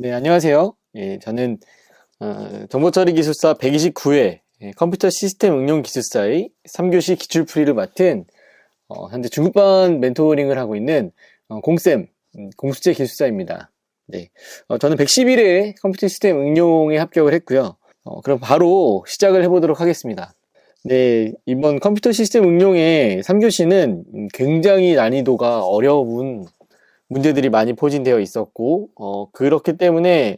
네, 안녕하세요. 저는 정보처리 기술사 129회 컴퓨터 시스템 응용 기술사의 3교시 기출풀이를 맡은 현재 중급반 멘토링을 하고 있는 공쌤, 공수재 기술사입니다. 네, 저는 111회 컴퓨터 시스템 응용에 합격을 했고요. 그럼 바로 시작을 해보도록 하겠습니다. 네, 이번 컴퓨터 시스템 응용의 3교시는 굉장히 난이도가 어려운 문제들이 많이 포진되어 있었고, 그렇기 때문에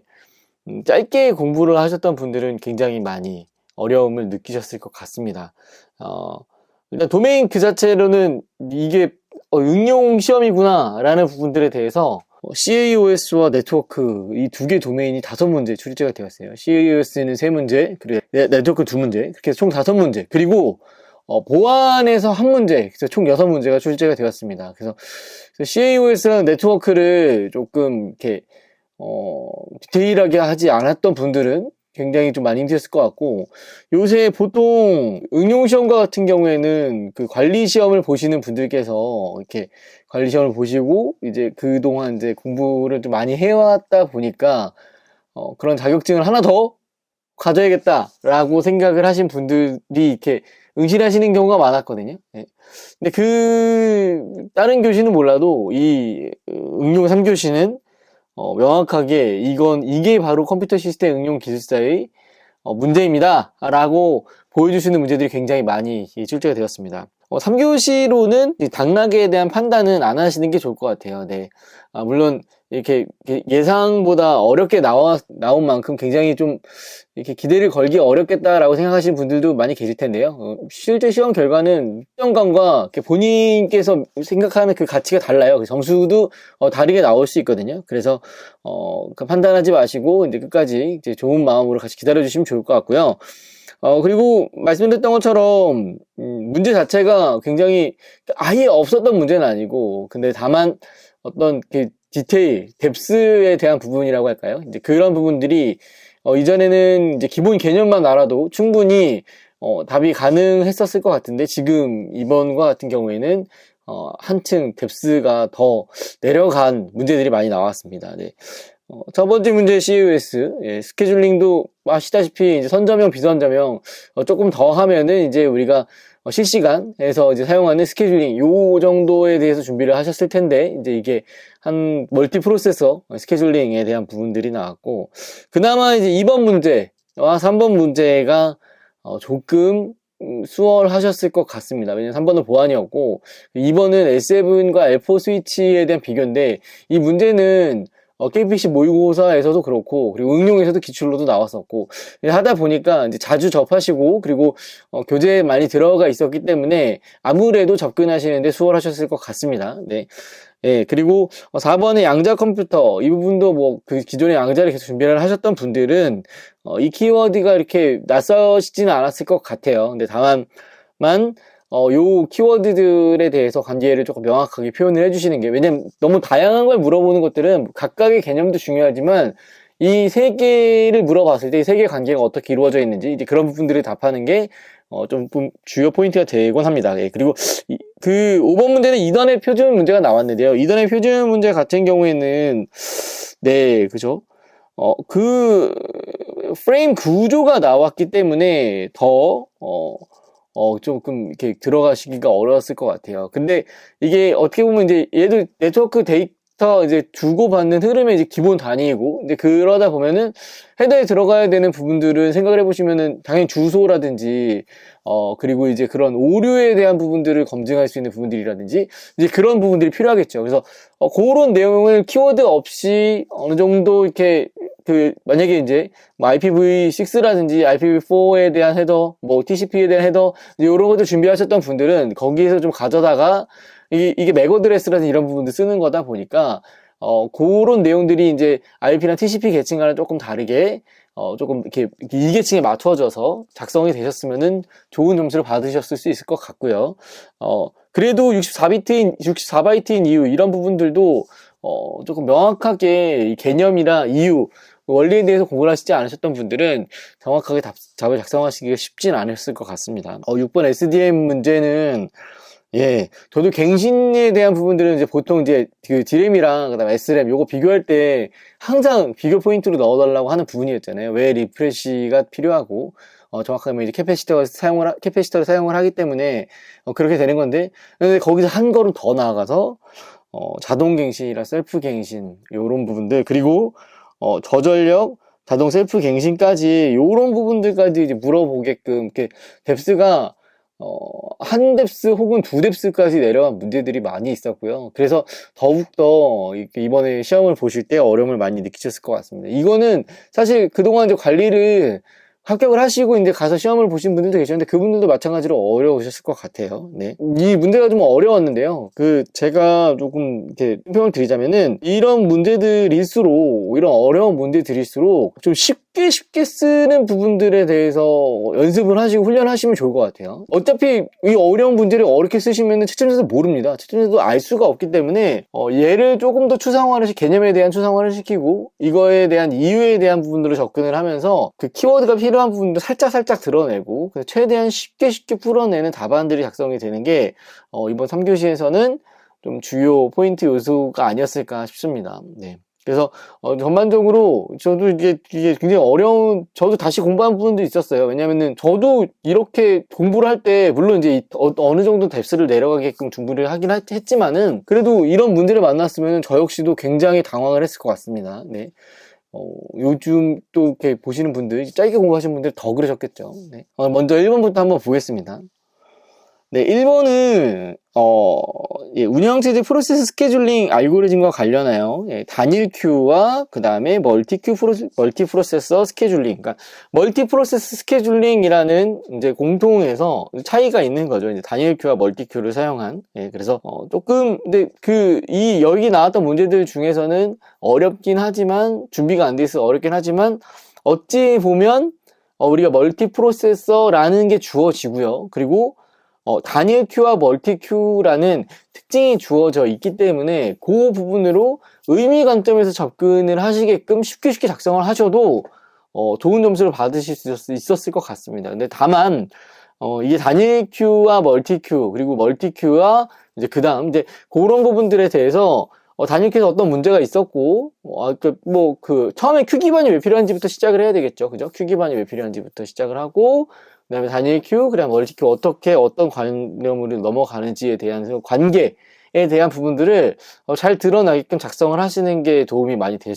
짧게 공부를 하셨던 분들은 굉장히 많이 어려움을 느끼셨을 것 같습니다. 일단 도메인 그 자체로는 이게 응용 시험이구나 라는 부분들에 대해서 CAOS와 네트워크 이 두 개 도메인이 5문제 출제가 되었어요. CAOS는 3문제, 그리고 네트워크 2문제, 그렇게 해서 총 5문제, 그리고 보안에서 1문제, 그래서 총 6문제가 출제가 되었습니다. 그래서 CAOS라는 네트워크를 조금 이렇게 디테일하게 하지 않았던 분들은 굉장히 좀 많이 힘드셨을 것 같고, 요새 보통 응용시험과 같은 경우에는 그 관리시험을 보시는 분들께서 이렇게 관리시험을 보시고 이제 그동안 이제 공부를 좀 많이 해왔다 보니까 그런 자격증을 하나 더 가져야겠다라고 생각을 하신 분들이 이렇게 응시하시는 경우가 많았거든요. 네. 근데 다른 교시는 몰라도 이 응용 3교시는 명확하게 이게 바로 컴퓨터 시스템 응용 기술사의 문제입니다 라고 보여주시는 문제들이 굉장히 많이 출제가 되었습니다. 3교시로는 당락에 대한 판단은 안 하시는 게 좋을 것 같아요. 네. 물론 이렇게 예상보다 어렵게 나온 만큼 굉장히 좀 이렇게 기대를 걸기 어렵겠다라고 생각하시는 분들도 많이 계실 텐데요. 실제 시험 결과는 시험관과 본인께서 생각하는 그 가치가 달라요. 그 점수도 다르게 나올 수 있거든요. 그래서 판단하지 마시고 이제 끝까지 이제 좋은 마음으로 같이 기다려 주시면 좋을 것 같고요. 그리고 말씀드렸던 것처럼 문제 자체가 굉장히 아예 없었던 문제는 아니고, 근데 다만 어떤 디테일, 뎁스에 대한 부분이라고 할까요? 이제 그런 부분들이 이전에는 이제 기본 개념만 알아도 충분히 답이 가능했었을 것 같은데, 지금 이번과 같은 경우에는 한층 뎁스가 더 내려간 문제들이 많이 나왔습니다. 네. 첫 번째 문제 CAOS, 스케줄링도 아시다시피 이제 선점형, 비선점형 조금 더 하면은 이제 우리가 실시간에서 이제 사용하는 스케줄링 요 정도에 대해서 준비를 하셨을 텐데, 이제 이게 한 멀티 프로세서 스케줄링에 대한 부분들이 나왔고, 그나마 이제 2번 문제와 3번 문제가 조금 수월하셨을 것 같습니다. 왜냐면 3번은 보안이었고 2번은 S7과 L4 스위치에 대한 비교인데, 이 문제는 KPC 모의고사에서도 그렇고, 그리고 응용에서도 기출로도 나왔었고, 하다 보니까 이제 자주 접하시고, 그리고 교재에 많이 들어가 있었기 때문에 아무래도 접근하시는데 수월하셨을 것 같습니다. 네. 예, 그리고 4번의 양자 컴퓨터, 이 부분도 뭐 그 기존의 양자를 계속 준비를 하셨던 분들은 이 키워드가 이렇게 낯서시지는 않았을 것 같아요. 근데 다만 요 키워드들에 대해서 관계를 조금 명확하게 표현을 해주시는 게, 왜냐면 너무 다양한 걸 물어보는 것들은 각각의 개념도 중요하지만 이 세 개를 물어봤을 때 이 세 개의 관계가 어떻게 이루어져 있는지 이제 그런 부분들을 답하는 게 좀 주요 포인트가 되곤 합니다. 예, 그리고 그 5번 문제는 2단의 표준 문제가 나왔는데요. 2단의 표준 문제 같은 경우에는 네, 그죠? 그 프레임 구조가 나왔기 때문에 더 조금 이렇게 들어가시기가 어려웠을 것 같아요. 근데 이게 어떻게 보면 이제 얘도 네트워크 데이터 이제 주고받는 흐름의 이제 기본 단위이고, 이제 그러다 보면은 헤더에 들어가야 되는 부분들은 생각을 해보시면은 당연히 주소라든지, 그리고 이제 그런 오류에 대한 부분들을 검증할 수 있는 부분들이라든지, 이제 그런 부분들이 필요하겠죠. 그래서, 그런 내용을 키워드 없이 어느 정도 이렇게 만약에 이제 뭐 IPv6라든지 IPv4에 대한 헤더, 뭐 TCP에 대한 헤더, 이런 것들 준비하셨던 분들은 거기에서 좀 가져다가 이게 맥어드레스라든지 이런 부분들 쓰는 거다 보니까 그런 내용들이 이제 IP랑 TCP 계층과는 조금 다르게 조금 이렇게 이 계층에 맞춰져서 작성이 되셨으면은 좋은 점수를 받으셨을 수 있을 것 같고요. 그래도 64바이트인 이유, 이런 부분들도 조금 명확하게 이 개념이나 이유, 원리에 대해서 공부를 하시지 않으셨던 분들은 정확하게 답을 작성하시기가 쉽진 않았을 것 같습니다. 6번 SDM 문제는 예, 저도 갱신에 대한 부분들은 이제 보통 이제 그 D램이랑 그다음에 S램 요거 비교할 때 항상 비교 포인트로 넣어달라고 하는 부분이었잖아요. 왜 리프레시가 필요하고 정확하게 이제 캐패시터를 사용을 하기 때문에 그렇게 되는 건데, 근데 거기서 한 걸음 더 나아가서 자동 갱신이랑 셀프 갱신 요런 부분들, 그리고 저전력 자동 셀프 갱신까지 요런 부분들까지 이제 물어보게끔 이렇게 뎁스가 한 뎁스 혹은 두 뎁스까지 내려간 문제들이 많이 있었고요. 그래서 더욱더 이번에 시험을 보실 때 어려움을 많이 느끼셨을 것 같습니다. 이거는 사실 그동안 이제 관리를 합격을 하시고 이제 가서 시험을 보신 분들도 계셨는데 그분들도 마찬가지로 어려우셨을 것 같아요. 네. 이 문제가 좀 어려웠는데요. 제가 조금 이렇게 설명을 드리자면은 이런 문제들일수록, 이런 어려운 문제들일수록 좀 쉽게 쓰는 부분들에 대해서 연습을 하시고 훈련하시면 좋을 것 같아요. 어차피 이 어려운 문제를 어렵게 쓰시면은 채점에서 모릅니다. 채점에서도 알 수가 없기 때문에 얘를 조금 더 개념에 대한 추상화를 시키고 이거에 대한 이유에 대한 부분들로 접근을 하면서 그 키워드가 필요한 부분도 살짝 드러내고 그래서 최대한 쉽게 풀어내는 답안들이 작성이 되는 게 이번 3교시에서는 좀 주요 포인트 요소가 아니었을까 싶습니다. 네. 그래서 전반적으로 저도 이게 굉장히 어려운, 저도 다시 공부한 부분도 있었어요. 왜냐면은 저도 이렇게 공부를 할 때 물론 이제 어느 정도 뎁스를 내려가게끔 준비를 하긴 했지만은 그래도 이런 문제를 만났으면 저 역시도 굉장히 당황을 했을 것 같습니다. 네. 요즘 또 이렇게 보시는 분들, 짧게 공부하시는 분들 더 그러셨겠죠. 네. 먼저 1번부터 한번 보겠습니다. 네, 1번은 운영체제 프로세스 스케줄링 알고리즘과 관련하여 단일 큐와 그 다음에 멀티 프로세서 스케줄링, 그러니까 멀티 프로세스 스케줄링이라는 이제 공통해서 차이가 있는 거죠. 이제 단일 큐와 멀티 큐를 사용한. 그래서 조금 근데 여기 나왔던 문제들 중에서는 어렵긴 하지만 준비가 안 돼 있어 어렵긴 하지만 어찌 보면 우리가 멀티 프로세서라는 게 주어지고요. 그리고 단일 큐와 멀티 큐라는 특징이 주어져 있기 때문에 그 부분으로 의미 관점에서 접근을 하시게끔 쉽게 작성을 하셔도 좋은 점수를 받으실 수 있었을 것 같습니다. 근데 다만 이게 단일 큐와 멀티 큐, 그리고 멀티 큐와 이제 그다음 이제 그런 부분들에 대해서 단일 큐에서 어떤 문제가 있었고 처음에 큐 기반이 왜 필요한지부터 시작을 해야 되겠죠. 그죠? 큐 기반이 왜 필요한지부터 시작을 하고 그 다음에 단일 큐, 그다음 멀티 큐 어떤 관념으로 넘어가는지에 대한 관계에 대한 부분들을 잘 드러나게끔 작성을 하시는 게 도움이 많이 될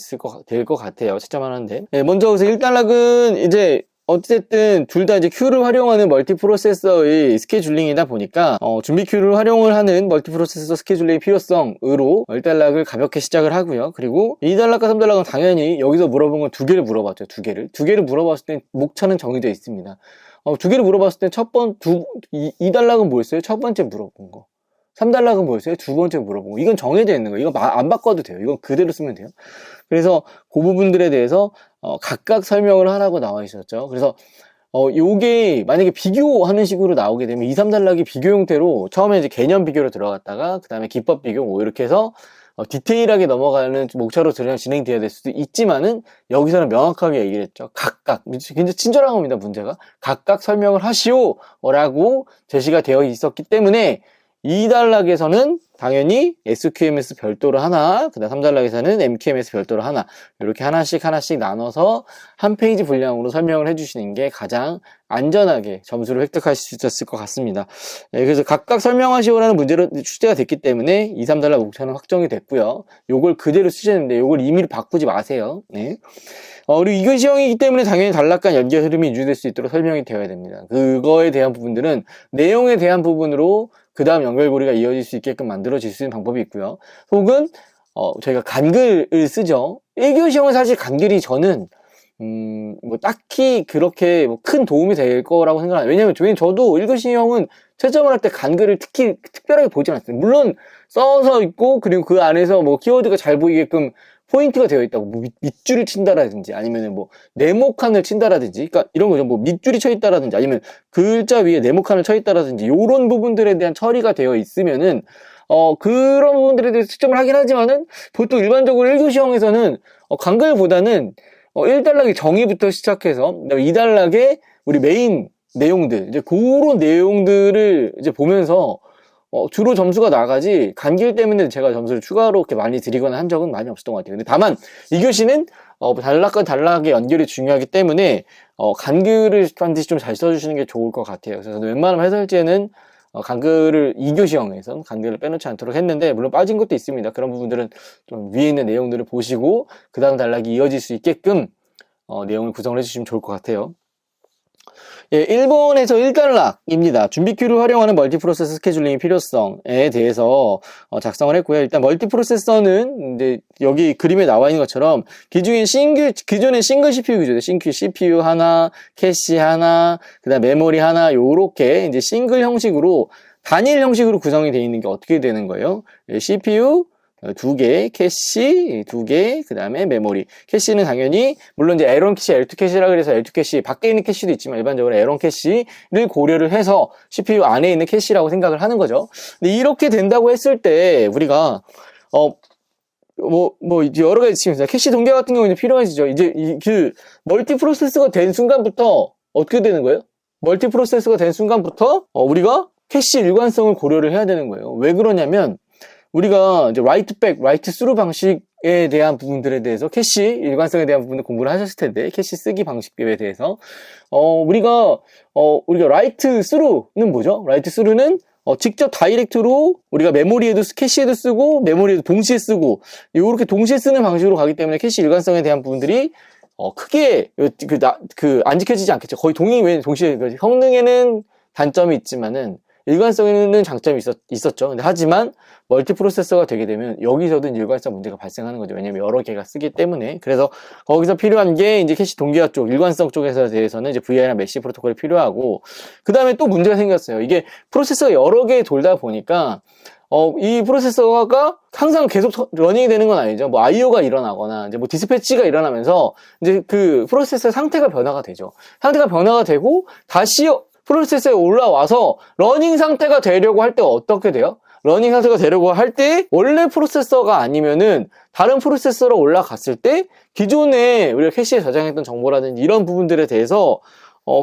것 같아요. 채점하는데. 네, 먼저 그래서 1단락은 이제 어쨌든 둘 다 이제 큐를 활용하는 멀티 프로세서의 스케줄링이다 보니까 준비 큐를 활용을 하는 멀티 프로세서 스케줄링의 필요성으로 1단락을 가볍게 시작을 하고요. 그리고 2단락과 3단락은 당연히 여기서 물어본 건 두 개를 물어봤죠. 두 개를 물어봤을 때 목차는 정해져 있습니다. 두 개를 물어봤을 때 2단락은 뭐였어요? 첫 번째 물어본 거. 3단락은 뭐였어요? 두 번째 물어본 거. 이건 정해져 있는 거예요. 이거 안 바꿔도 돼요. 이건 그대로 쓰면 돼요. 그래서 그 부분들에 대해서 각각 설명을 하라고 나와 있었죠. 그래서 요게 만약에 비교하는 식으로 나오게 되면 2, 3단락이 비교 형태로 처음에 이제 개념 비교로 들어갔다가 그 다음에 기법 비교 이렇게 해서 디테일하게 넘어가는 목차로 진행되어야 될 수도 있지만은 여기서는 명확하게 얘기를 했죠. 각각, 굉장히 친절한 겁니다. 문제가 각각 설명을 하시오 라고 제시가 되어 있었기 때문에 2단락에서는 당연히 SQMS 별도로 하나, 그 다음 3단락에서는 MQMS 별도로 하나, 이렇게 하나씩 나눠서 한 페이지 분량으로 설명을 해주시는 게 가장 안전하게 점수를 획득하실 수 있었을 것 같습니다. 네, 그래서 각각 설명하시오라는 문제로 출제가 됐기 때문에 2, 3단락 목차는 확정이 됐고요. 요걸 그대로 쓰셨는데 요걸 임의로 바꾸지 마세요. 네. 그리고 이건 시험이기 때문에 당연히 단락 간 연결 흐름이 유지될 수 있도록 설명이 되어야 됩니다. 그거에 대한 부분들은 내용에 대한 부분으로 그 다음 연결고리가 이어질 수 있게끔 만들어질 수 있는 방법이 있고요. 혹은 저희가 간글을 쓰죠. 1교시 시험은 사실 간글이 저는 딱히 그렇게 큰 도움이 될 거라고 생각해요. 왜냐면 저도 1교시 시험은 채점을 할 때 간글을 특별하게 보지 않았어요. 물론 써서 있고 그리고 그 안에서 키워드가 잘 보이게끔 포인트가 되어 있다고, 밑줄을 친다라든지, 아니면 네모칸을 친다라든지, 그러니까 이런 거죠. 밑줄이 쳐 있다라든지, 아니면 글자 위에 네모칸을 쳐 있다라든지, 요런 부분들에 대한 처리가 되어 있으면은, 그런 부분들에 대해서 측정을 하긴 하지만은, 보통 일반적으로 1교시형에서는, 간글보다는, 1단락의 정의부터 시작해서, 2단락의 우리 메인 내용들, 이제 그런 내용들을 이제 보면서, 주로 점수가 나가지 간길 때문에 제가 점수를 추가로 이렇게 많이 드리거나 한 적은 많이 없었던 것 같아요. 근데 다만 이 교시는 단락과 단락의 연결이 중요하기 때문에 간글을 반드시 좀 잘 써주시는 게 좋을 것 같아요. 그래서 저는 웬만하면 해설지에는 간글을 2교시형에선 간글을 빼놓지 않도록 했는데, 물론 빠진 것도 있습니다. 그런 부분들은 좀 위에 있는 내용들을 보시고 그 다음 단락이 이어질 수 있게끔 내용을 구성을 해주시면 좋을 것 같아요. 예, 1번에서 1단락입니다. 준비 큐를 활용하는 멀티프로세서 스케줄링의 필요성에 대해서 작성을 했고요. 일단 멀티프로세서는 이제 여기 그림에 나와 있는 것처럼 기존의 싱글 CPU 구조죠. CPU 하나, 캐시 하나, 그다음 메모리 하나, 요렇게 이제 싱글 형식으로 단일 형식으로 구성이 되어 있는 게 어떻게 되는 거예요? CPU 2개, 캐시 2개, 그 다음에 메모리. 캐시는 당연히, 물론 이제 L1 캐시, L2 캐시라 그래서 L2 캐시, 밖에 있는 캐시도 있지만 일반적으로 L1 캐시를 고려를 해서 CPU 안에 있는 캐시라고 생각을 하는 거죠. 근데 이렇게 된다고 했을 때, 우리가, 이제 여러 가지 있습니다. 캐시 동계 같은 경우는 필요해지죠. 이제 멀티 프로세서가 된 순간부터 어떻게 되는 거예요? 멀티 프로세서가 된 순간부터, 우리가 캐시 일관성을 고려를 해야 되는 거예요. 왜 그러냐면, 우리가 이제 write back, write through 방식에 대한 부분들에 대해서 캐시 일관성에 대한 부분을 공부를 하셨을 텐데, 캐시 쓰기 방식에 대해서 우리가 write through는 뭐죠? write through는 직접 다이렉트로 우리가 메모리에도 캐시에도 쓰고 메모리에도 동시에 쓰고 이렇게 동시에 쓰는 방식으로 가기 때문에 캐시 일관성에 대한 부분들이 크게 안 지켜지지 않겠죠. 거의 동시에 성능에는 단점이 있지만은 일관성에는 장점이 있었죠. 근데 하지만 멀티 프로세서가 되게 되면 여기서도 일관성 문제가 발생하는 거죠. 왜냐면 여러 개가 쓰기 때문에. 그래서 거기서 필요한 게 이제 캐시 동기화 쪽, 일관성 쪽에서 대해서는 이제 VI나 메시 프로토콜이 필요하고, 그 다음에 또 문제가 생겼어요. 이게 프로세서가 여러 개 돌다 보니까 이 프로세서가 항상 계속 러닝이 되는 건 아니죠. 뭐 IO가 일어나거나 이제 뭐 디스패치가 일어나면서 이제 그 프로세서의 상태가 변화가 되죠. 상태가 변화가 되고 다시 프로세서에 올라와서 러닝 상태가 되려고 할 때 어떻게 돼요? 러닝 상태가 되려고 할 때 원래 프로세서가 아니면은 다른 프로세서로 올라갔을 때 기존에 우리가 캐시에 저장했던 정보라든지 이런 부분들에 대해서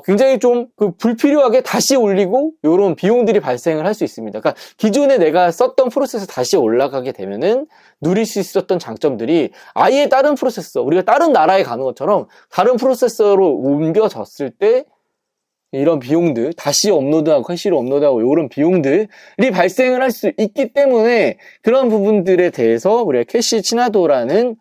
굉장히 좀 불필요하게 다시 올리고 이런 비용들이 발생을 할 수 있습니다. 그러니까 기존에 내가 썼던 프로세서 다시 올라가게 되면은 누릴 수 있었던 장점들이 아예 다른 프로세서, 우리가 다른 나라에 가는 것처럼 다른 프로세서로 옮겨졌을 때 이런 비용들, 다시 업로드하고 캐시로 업로드하고 이런 비용들이 발생을 할 수 있기 때문에 그런 부분들에 대해서 우리가 캐시 친화도라는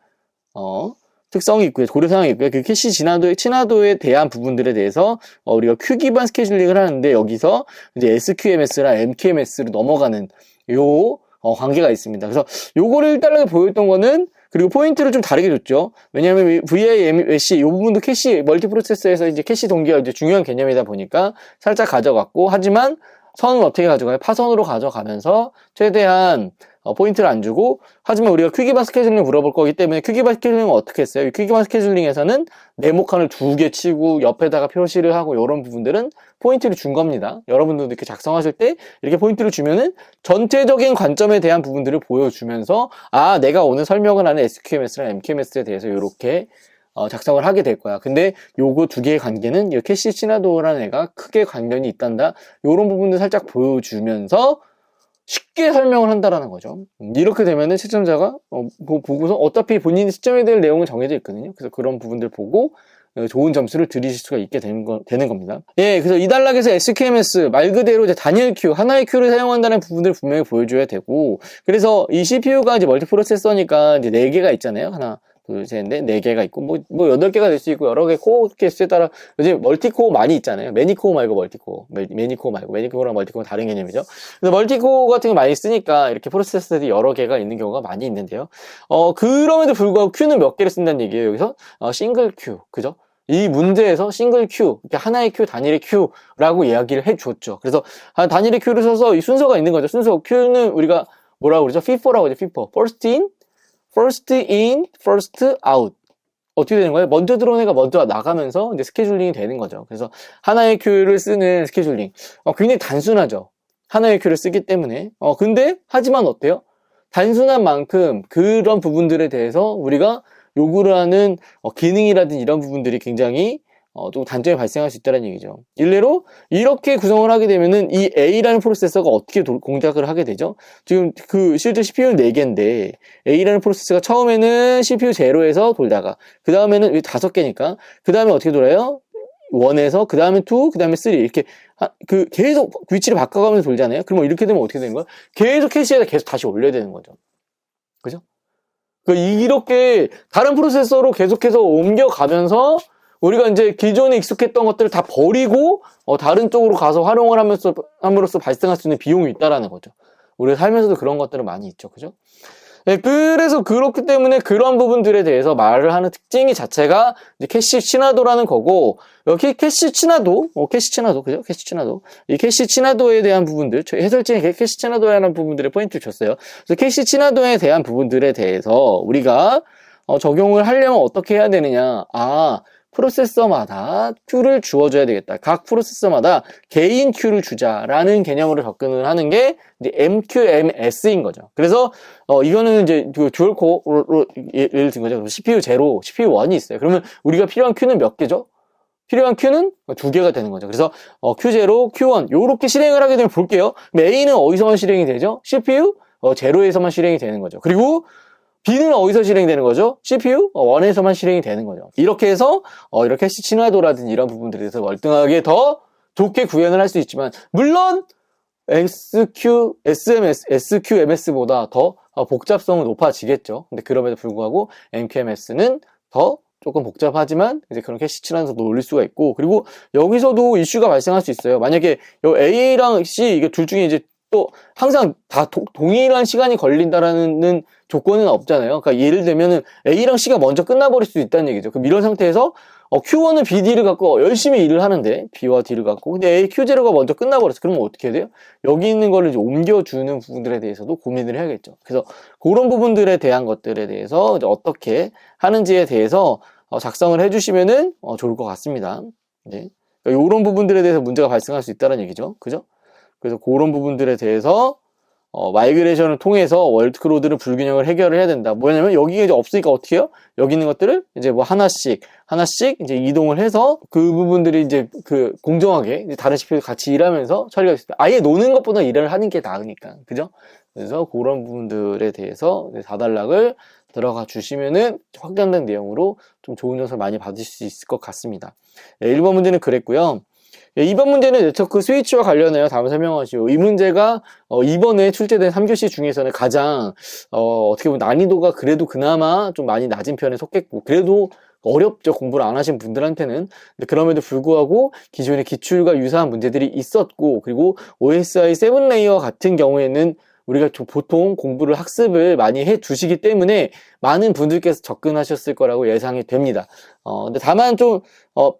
특성이 있고요. 고려사항이 있고요. 그 캐시 친화도에 대한 부분들에 대해서 우리가 큐 기반 스케줄링을 하는데 여기서 이제 SQMS랑 MQMS로 넘어가는 요 관계가 있습니다. 그래서 요거를 일단락에 보였던 거는, 그리고 포인트를 좀 다르게 줬죠. 왜냐하면 VIMC 이 부분도 캐시 멀티프로세서에서 이제 캐시 동기가 이제 중요한 개념이다 보니까 살짝 가져갔고, 하지만 선은 어떻게 가져가요? 파선으로 가져가면서 최대한 포인트를 안 주고, 하지만 우리가 퀵기반 스케줄링 물어볼 거기 때문에 퀵기반 스케줄링은 어떻게 했어요? 퀵기반 스케줄링에서는 네모칸을 2개 치고 옆에다가 표시를 하고 이런 부분들은 포인트를 준 겁니다. 여러분들도 이렇게 작성하실 때 이렇게 포인트를 주면은 전체적인 관점에 대한 부분들을 보여주면서 내가 오늘 설명을 하는 SQMS랑 MQMS에 대해서 이렇게 작성을 하게 될 거야. 근데 요거 두 개의 관계는 이 캐시 친화도라는 애가 크게 관련이 있단다. 요런 부분들 살짝 보여주면서 쉽게 설명을 한다라는 거죠. 이렇게 되면은 시청자가 보고서 어차피 본인이 시점에 대한 내용은 정해져 있거든요. 그래서 그런 부분들 보고 좋은 점수를 드리실 수가 있게 되는 겁니다. 예, 그래서 이 단락에서 SQMS 말 그대로 이제 단일 큐, 하나의 큐를 사용한다는 부분들을 분명히 보여줘야 되고, 그래서 이 CPU가 이제 멀티프로세서니까 이제 4개가 있잖아요. 하나, 둘, 셋, 넷, 4개가 있고, 뭐 8개가 될 수 있고, 여러 개 코어 개수에 따라, 요즘 멀티코어 많이 있잖아요. 매니코어 말고 멀티코어. 매니코어 말고, 매니코어랑 멀티코어는 다른 개념이죠. 그래서 멀티코어 같은 거 많이 쓰니까, 이렇게 프로세서들이 여러 개가 있는 경우가 많이 있는데요. 그럼에도 불구하고 큐는 몇 개를 쓴다는 얘기예요, 여기서? 싱글 큐. 그죠? 이 문제에서 싱글 큐, 하나의 큐, 단일의 큐라고 이야기를 해줬죠. 그래서 단일의 큐를 써서 이 순서가 있는 거죠. 순서 큐는 우리가 뭐라고 그러죠? FIFO라고 하죠. FIFO. First in, first out. 어떻게 되는 거예요? 먼저 들어온 애가 먼저 나가면서 이제 스케줄링이 되는 거죠. 그래서 하나의 큐를 쓰는 스케줄링. 굉장히 단순하죠. 하나의 큐를 쓰기 때문에. 근데, 하지만 어때요? 단순한 만큼 그런 부분들에 대해서 우리가 요구를 하는 기능이라든지 이런 부분들이 굉장히 좀 단점이 발생할 수 있다는 얘기죠. 일례로 이렇게 구성을 하게 되면은 이 A라는 프로세서가 어떻게 공작을 하게 되죠? 지금 그 실제 CPU는 4개인데 A라는 프로세서가 처음에는 CPU 제로에서 돌다가 그 다음에는 5개니까 그 다음에 어떻게 돌아요? 1에서 그 다음에 2, 그 다음에 3 이렇게 계속 위치를 바꿔가면서 돌잖아요. 그러면 이렇게 되면 어떻게 되는 거야? 계속 캐시에다 계속 다시 올려야 되는 거죠. 그죠? 이렇게 다른 프로세서로 계속해서 옮겨가면서 우리가 이제 기존에 익숙했던 것들을 다 버리고 다른 쪽으로 가서 활용을 함으로써 발생할 수 있는 비용이 있다라는 거죠. 우리가 살면서도 그런 것들은 많이 있죠. 그죠? 네, 그래서 그렇기 때문에 그런 부분들에 대해서 말을 하는 특징이 자체가 이제 캐시 친화도라는 거고, 여기 캐시 친화도, 그죠? 캐시 친화도. 이 캐시 친화도에 대한 부분들, 해설진이 캐시 친화도에 대한 부분들의 포인트를 줬어요. 그래서 캐시 친화도에 대한 부분들에 대해서 우리가 적용을 하려면 어떻게 해야 되느냐. 프로세서마다 큐를 주어줘야 되겠다. 각 프로세서마다 개인 큐를 주자라는 개념으로 접근을 하는 게 이제 MQMS인 거죠. 그래서 이거는 이제 듀얼 코어로 예를 든 거죠. CPU 0, CPU 1이 있어요. 그러면 우리가 필요한 큐는 몇 개죠? 필요한 큐는 2개가 되는 거죠. 그래서 Q0, Q1 요렇게 실행을 하게 되면 볼게요. A는 어디서만 실행이 되죠? CPU 0에서만 실행이 되는 거죠. 그리고 B는 어디서 실행되는 거죠? CPU 1에서만 실행이 되는 거죠. 이렇게 해서 이렇게 캐시 친화도라든지 이런 부분들에 대해서 월등하게 더 좋게 구현을 할 수 있지만, 물론 SQMS보다 더 복잡성은 높아지겠죠. 근데 그럼에도 불구하고 MQMS는 더 조금 복잡하지만 이제 그런 캐시 친화도도 올릴 수가 있고, 그리고 여기서도 이슈가 발생할 수 있어요. 만약에 A랑 C 이게 둘 중에 이제 또 항상 다 동일한 시간이 걸린다라는 조건은 없잖아요. 그러니까 예를 들면은 A랑 C가 먼저 끝나버릴 수 있다는 얘기죠. 그럼 이런 상태에서 Q1은 B, D를 갖고 열심히 일을 하는데 B와 D를 갖고, 근데 A, Q0가 먼저 끝나버렸어. 그러면 어떻게 해야 돼요? 여기 있는 거를 이제 옮겨주는 부분들에 대해서도 고민을 해야겠죠. 그래서 그런 부분들에 대한 것들에 대해서 이제 어떻게 하는지에 대해서 작성을 해주시면은 좋을 것 같습니다. 네. 그러니까 이런 부분들에 대해서 문제가 발생할 수 있다는 얘기죠. 그죠? 그래서 그런 부분들에 대해서 마이그레이션을 통해서 월크로드를 불균형을 해결을 해야 된다. 뭐냐면 여기가 이제 없으니까 어떻게 해요? 여기 있는 것들을 이제 뭐 하나씩 이제 이동을 해서 그 부분들이 이제 공정하게 이제 다른 CPU도 같이 일하면서 처리가 있습니다. 아예 노는 것보다 일을 하는 게 나으니까. 그죠? 그래서 그런 부분들에 대해서 4단락을 들어가 주시면은 확장된 내용으로 좀 좋은 점수를 많이 받으실 수 있을 것 같습니다. 네, 1번 문제는 그랬고요. 2번 문제는 네트워크 스위치와 관련해요. 다음 설명하시오. 이 문제가 이번에 출제된 3교시 중에서는 가장 어떻게 보면 난이도가 그래도 그나마 좀 많이 낮은 편에 속했고, 그래도 어렵죠. 공부를 안 하신 분들한테는. 근데 그럼에도 불구하고 기존의 기출과 유사한 문제들이 있었고, 그리고 OSI 7레이어 같은 경우에는 우리가 보통 공부를 학습을 많이 해 두시기 때문에 많은 분들께서 접근하셨을 거라고 예상이 됩니다. 근데 다만 좀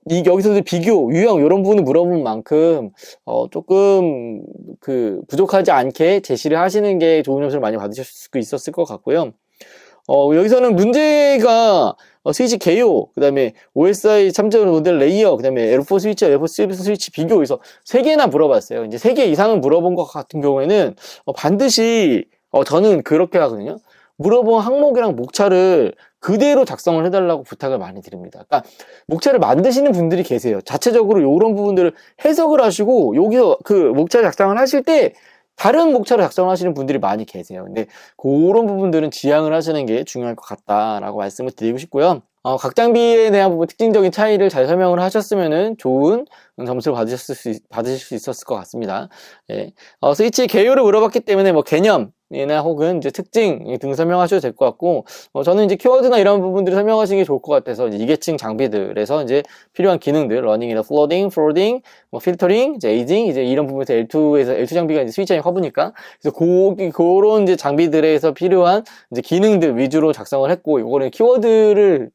여기서도 비교, 유형 이런 부분을 물어본 만큼 조금 부족하지 않게 제시를 하시는 게 좋은 점수를 많이 받으실 수 있었을 것 같고요. 여기서는 문제가 스위치 개요, 그 다음에 OSI 참조 모델 레이어, 그 다음에 L4 스위치, L4 스위치 비교해서 3개나 물어봤어요. 이제 3개 이상은 물어본 것 같은 경우에는 반드시 저는 그렇게 하거든요. 물어본 항목이랑 목차를 그대로 작성을 해달라고 부탁을 많이 드립니다. 그러니까 목차를 만드시는 분들이 계세요. 자체적으로 이런 부분들을 해석을 하시고 여기서 목차 작성을 하실 때 다른 목차를 작성을 하시는 분들이 많이 계세요. 근데 그런 부분들은 지양을 하시는 게 중요할 것 같다라고 말씀을 드리고 싶고요. 각 장비에 대한 부분 특징적인 차이를 잘 설명을 하셨으면은 좋은 점수를 받으실 수 있었을 것 같습니다. 예. 스위치 개요를 물어봤기 때문에 뭐 개념이나 혹은 이제 특징 등 설명하셔도 될 것 같고, 저는 이제 키워드나 이런 부분들을 설명하시는 게 좋을 것 같아서 이제 2계층 장비들에서 이제 필요한 기능들, 러닝이나 플로딩, 뭐 필터링, 이제 에이징, 이제 이런 부분에서 L2 장비가 이제 스위치 화보니까, 그래서 그런 이제 장비들에서 필요한 이제 기능들 위주로 작성을 했고, 이거는 키워드를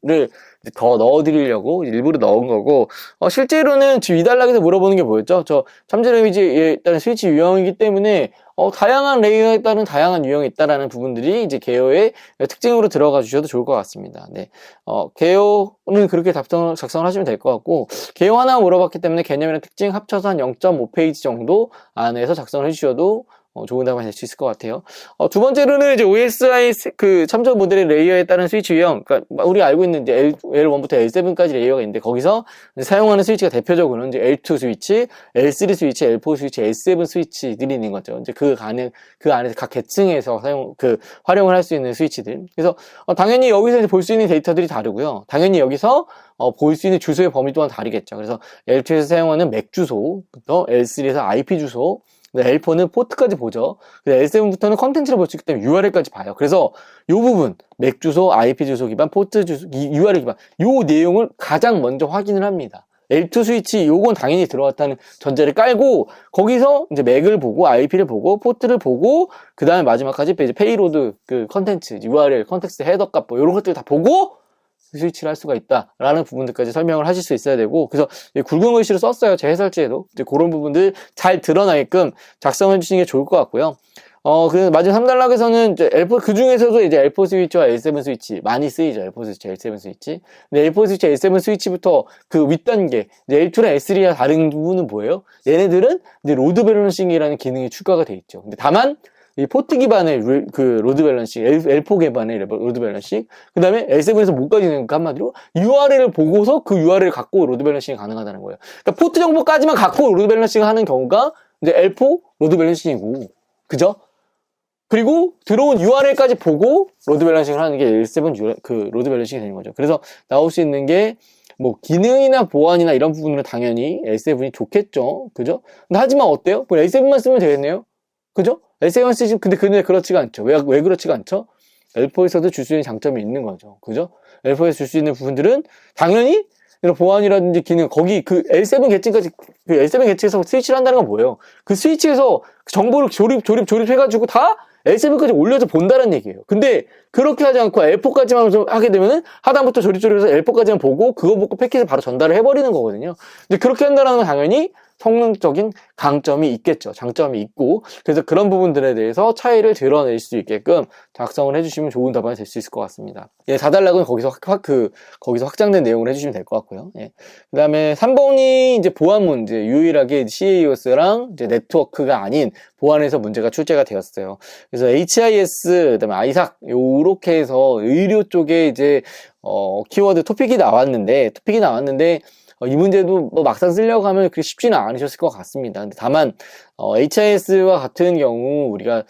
더 넣어드리려고 일부러 넣은 거고, 실제로는 지금 2단락에서 물어보는 게 뭐였죠? 저 참조 이미지에 따른 스위치 유형이기 때문에 다양한 레이어에 따른 다양한 유형이 있다라는 부분들이 이제 개요의 특징으로 들어가 주셔도 좋을 것 같습니다. 네. 개요는 그렇게 작성을 하시면 될 것 같고, 개요 하나 물어봤기 때문에 개념이랑 특징 합쳐서 한 0.5페이지 정도 안에서 작성을 해주셔도 좋은 답안이 될 수 있을 것 같아요. 두 번째로는 이제 OSI 그 참조 모델의 레이어에 따른 스위치 유형, 그러니까 우리가 알고 있는 이제 L1부터 L7까지 레이어가 있는데 거기서 사용하는 스위치가 대표적으로는 이제 L2 스위치, L3 스위치, L4 스위치, L7 스위치들이 있는 거죠. 이제 그 안에서 각 계층에서 활용을 할 수 있는 스위치들. 그래서 당연히 여기서 이제 볼 수 있는 데이터들이 다르고요. 당연히 여기서 볼 수 있는 주소의 범위 또한 다르겠죠. 그래서 L2에서 사용하는 맥 주소, L3에서 IP 주소, L4는 포트까지 보죠. L7부터는 컨텐츠를 볼 수 있기 때문에 URL까지 봐요. 그래서 이 부분, 맥 주소, IP 주소 기반, 포트 주소, URL 기반, 이 내용을 가장 먼저 확인을 합니다. L2 스위치, 요건 당연히 들어갔다는 전제를 깔고, 거기서 이제 맥을 보고, IP를 보고, 포트를 보고, 그 다음에 마지막까지 이제 페이로드, 그 컨텐츠, URL, 컨텍스트, 헤더 값, 뭐, 이런 것들 다 보고, 스위치를 할 수가 있다라는 부분들까지 설명을 하실 수 있어야 되고, 그래서 굵은 글씨로 썼어요. 제 해설지에도. 이제 그런 부분들 잘 드러나게끔 작성해 주시는 게 좋을 것 같고요. 그래서 마지막 3단락에서는 이제 L4, 그 중에서도 이제 L4 스위치와 L7 스위치 많이 쓰이죠. L4 스위치, L7 스위치. 근데 L4 스위치, L7 스위치부터 그 윗단계, 이제 L2랑 L3랑 다른 부분은 뭐예요? 얘네들은 이제 로드 밸런싱이라는 기능이 추가가 돼 있죠. 근데 다만, 이 포트 기반의 그 로드 밸런싱, L4 기반의 로드 밸런싱, 그 다음에 L7에서 못 가지는 한마디로 URL을 보고서 그 URL을 갖고 로드 밸런싱이 가능하다는 거예요. 그러니까 포트 정보까지만 갖고 로드 밸런싱을 하는 경우가 이제 L4 로드 밸런싱이고, 그죠? 그리고 들어온 URL까지 보고 로드 밸런싱을 하는 게 L7 그 로드 밸런싱이 되는 거죠. 그래서 나올 수 있는 게 뭐 기능이나 보안이나 이런 부분은 당연히 L7이 좋겠죠. 그죠? 근데 하지만 어때요? 뭐 L7만 쓰면 되겠네요. 그죠? L7만 쓰지, 근데 그렇지가 않죠. 왜 그렇지가 않죠? L4에서도 줄 수 있는 장점이 있는 거죠. 그죠? L4에서 줄 수 있는 부분들은 당연히 이런 보안이라든지 기능, 거기 그 L7 계층까지, 그 L7 계층에서 스위치를 한다는 건 뭐예요? 그 스위치에서 정보를 조립해가지고 다 L7까지 올려서 본다는 얘기예요. 근데 그렇게 하지 않고 L4까지만 좀 하게 되면은 하단부터 조립해서 L4까지만 보고 그거 보고 패킷을 바로 전달을 해버리는 거거든요. 근데 그렇게 한다는 건 당연히 성능적인 강점이 있겠죠. 장점이 있고. 그래서 그런 부분들에 대해서 차이를 드러낼 수 있게끔 작성을 해주시면 좋은 답안이 될 수 있을 것 같습니다. 예, 4단락은 거기서 확장된 내용을 해주시면 될 것 같고요. 예. 그 다음에 3번이 이제 보안 문제, 유일하게 CAOS랑 이제 네트워크가 아닌 보안에서 문제가 출제가 되었어요. 그래서 HIS, 그 다음에 ISAC, 요렇게 해서 의료 쪽에 이제, 키워드 토픽이 나왔는데, 이 문제도 뭐 막상 쓰려고 하면 그렇게 쉽지는 않으셨을 것 같습니다. 근데 다만, HIS와 같은 경우, 우리가,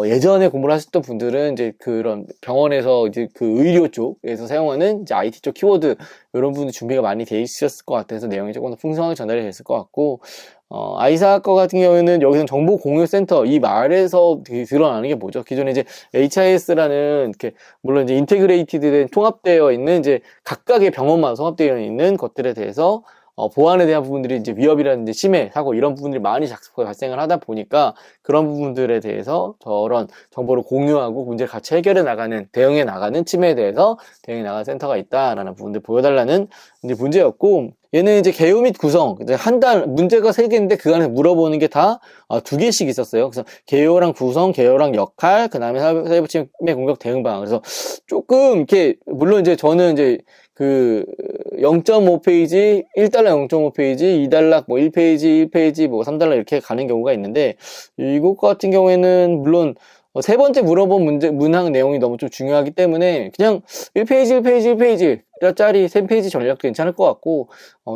예전에 공부를 하셨던 분들은 이제 그런 병원에서 이제 그 의료 쪽에서 사용하는 이제 IT 쪽 키워드, 이런 부분 준비가 많이 돼 있으셨을 것 같아서 내용이 조금 더 풍성하게 전달이 됐을 것 같고, 아이사 거 같은 경우에는 여기서는 정보공유센터, 이 말에서 드러나는 게 뭐죠? 기존에 이제 HIS라는, 이렇게, 물론 이제 인테그레이티드 된 통합되어 있는 이제 각각의 병원만 통합되어 있는 것들에 대해서 보안에 대한 부분들이 이제 위협이라든지 침해, 사고 이런 부분들이 많이 발생을 하다 보니까 그런 부분들에 대해서 저런 정보를 공유하고 문제를 같이 해결해 나가는, 대응해 나가는 침해에 대해서 대응해 나가는 센터가 있다라는 부분들 보여달라는 이제 문제였고, 얘는 이제 개요 및 구성, 이제 문제가 3개인데 그 안에 물어보는 게 다 2개씩 있었어요. 그래서 개요랑 구성, 개요랑 역할, 그 다음에 사이버 침해 공격 대응 방안. 그래서 조금 이렇게, 물론 이제 저는 이제 그 0.5페이지, 1달러 0.5페이지, 2달러 뭐 1페이지, 1페이지, 뭐 3달러 이렇게 가는 경우가 있는데, 이것 같은 경우에는 물론 세 번째 물어본 문항 내용이 너무 좀 중요하기 때문에 그냥 1페이지, 1페이지, 1페이지짜리 3페이지 전략도 괜찮을 것 같고,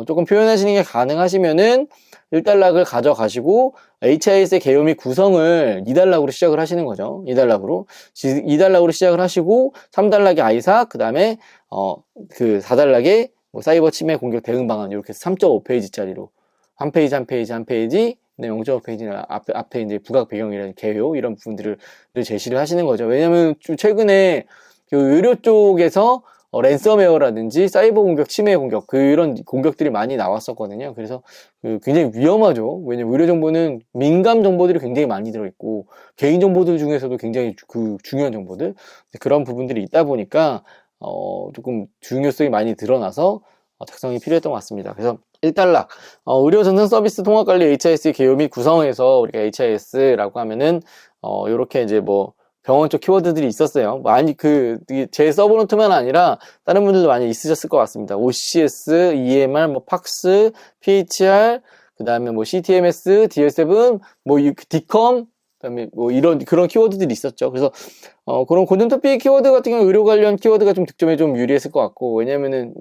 조금 표현하시는 게 가능하시면은 1달락을 가져가시고 HIS의 개요 및 구성을 2달락으로 시작을 하시는 거죠. 2달락으로 시작을 하시고 3달락의 아이사, 그 다음에 그 4달락의 뭐 사이버 침해 공격 대응 방안, 이렇게 3.5페이지짜리로 한 페이지 0.5페이지는 앞에 이제 부각 배경이라는 개요, 이런 부분들을 제시를 하시는 거죠. 왜냐면 좀 최근에 그 의료 쪽에서 랜섬웨어라든지 사이버 공격, 침해 공격, 그런 공격들이 많이 나왔었거든요. 그래서 굉장히 위험하죠. 왜냐면 의료 정보는 민감 정보들이 굉장히 많이 들어있고, 개인 정보들 중에서도 굉장히 중요한 정보들, 그런 부분들이 있다 보니까, 조금 중요성이 많이 드러나서 작성이 필요했던 것 같습니다. 그래서 1달락, 의료 전산 서비스 통합 관리 HIS 개요 및 구성에서 우리가 HIS라고 하면은, 요렇게 이제 뭐, 병원 쪽 키워드들이 있었어요. 많이 제 서브노트만 아니라 다른 분들도 많이 있으셨을 것 같습니다. OCS, EMR, 뭐 PACS, PHR, 그 다음에 뭐 CTMS, DL7, 뭐 DCOM, 그다음에 뭐 그런 키워드들이 있었죠. 그래서 그런 고전 토픽 키워드 같은 경우 의료 관련 키워드가 좀 득점에 좀 유리했을 것 같고, 왜냐면은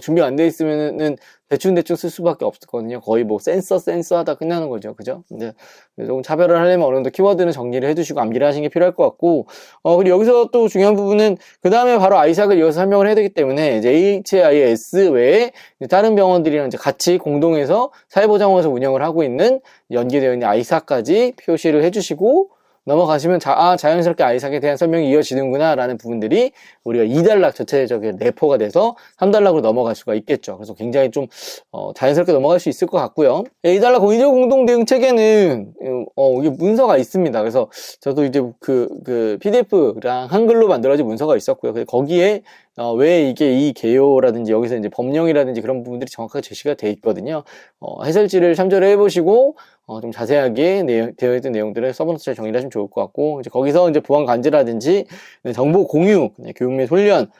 준비가 안 돼 있으면은 대충 쓸 수밖에 없었거든요. 거의 뭐 센서 하다 끝나는 거죠. 그죠? 근데 조금 차별을 하려면 어느 정도 키워드는 정리를 해두시고 암기를 하시는 게 필요할 것 같고, 그리고 여기서 또 중요한 부분은 그 다음에 바로 아이삭을 이어서 설명을 해야 되기 때문에 이제 HIS 외에 다른 병원들이랑 이제 같이 공동해서 사회보장원에서 운영을 하고 있는 연계되어 있는 아이삭까지 표시를 해주시고 넘어가시면 자연스럽게 아이삭에 대한 설명이 이어지는구나 라는 부분들이 우리가 2단락 전체적인 레포가 돼서 3단락으로 넘어갈 수가 있겠죠. 그래서 굉장히 좀 자연스럽게 넘어갈 수 있을 것 같고요. 2단락 의료 공동 대응 체계는 이게 문서가 있습니다. 그래서 저도 이제 그 PDF랑 한글로 만들어진 문서가 있었고요. 거기에 왜 이게 이 개요라든지 여기서 이제 법령이라든지 그런 부분들이 정확하게 제시가 돼 있거든요. 해설지를 참조를 해보시고 좀 자세하게 되어 있던 내용들을 서브노트에 정리를 하시면 좋을 것 같고, 이제 거기서 이제 보안 관제라든지 정보 공유, 교육 및 훈련,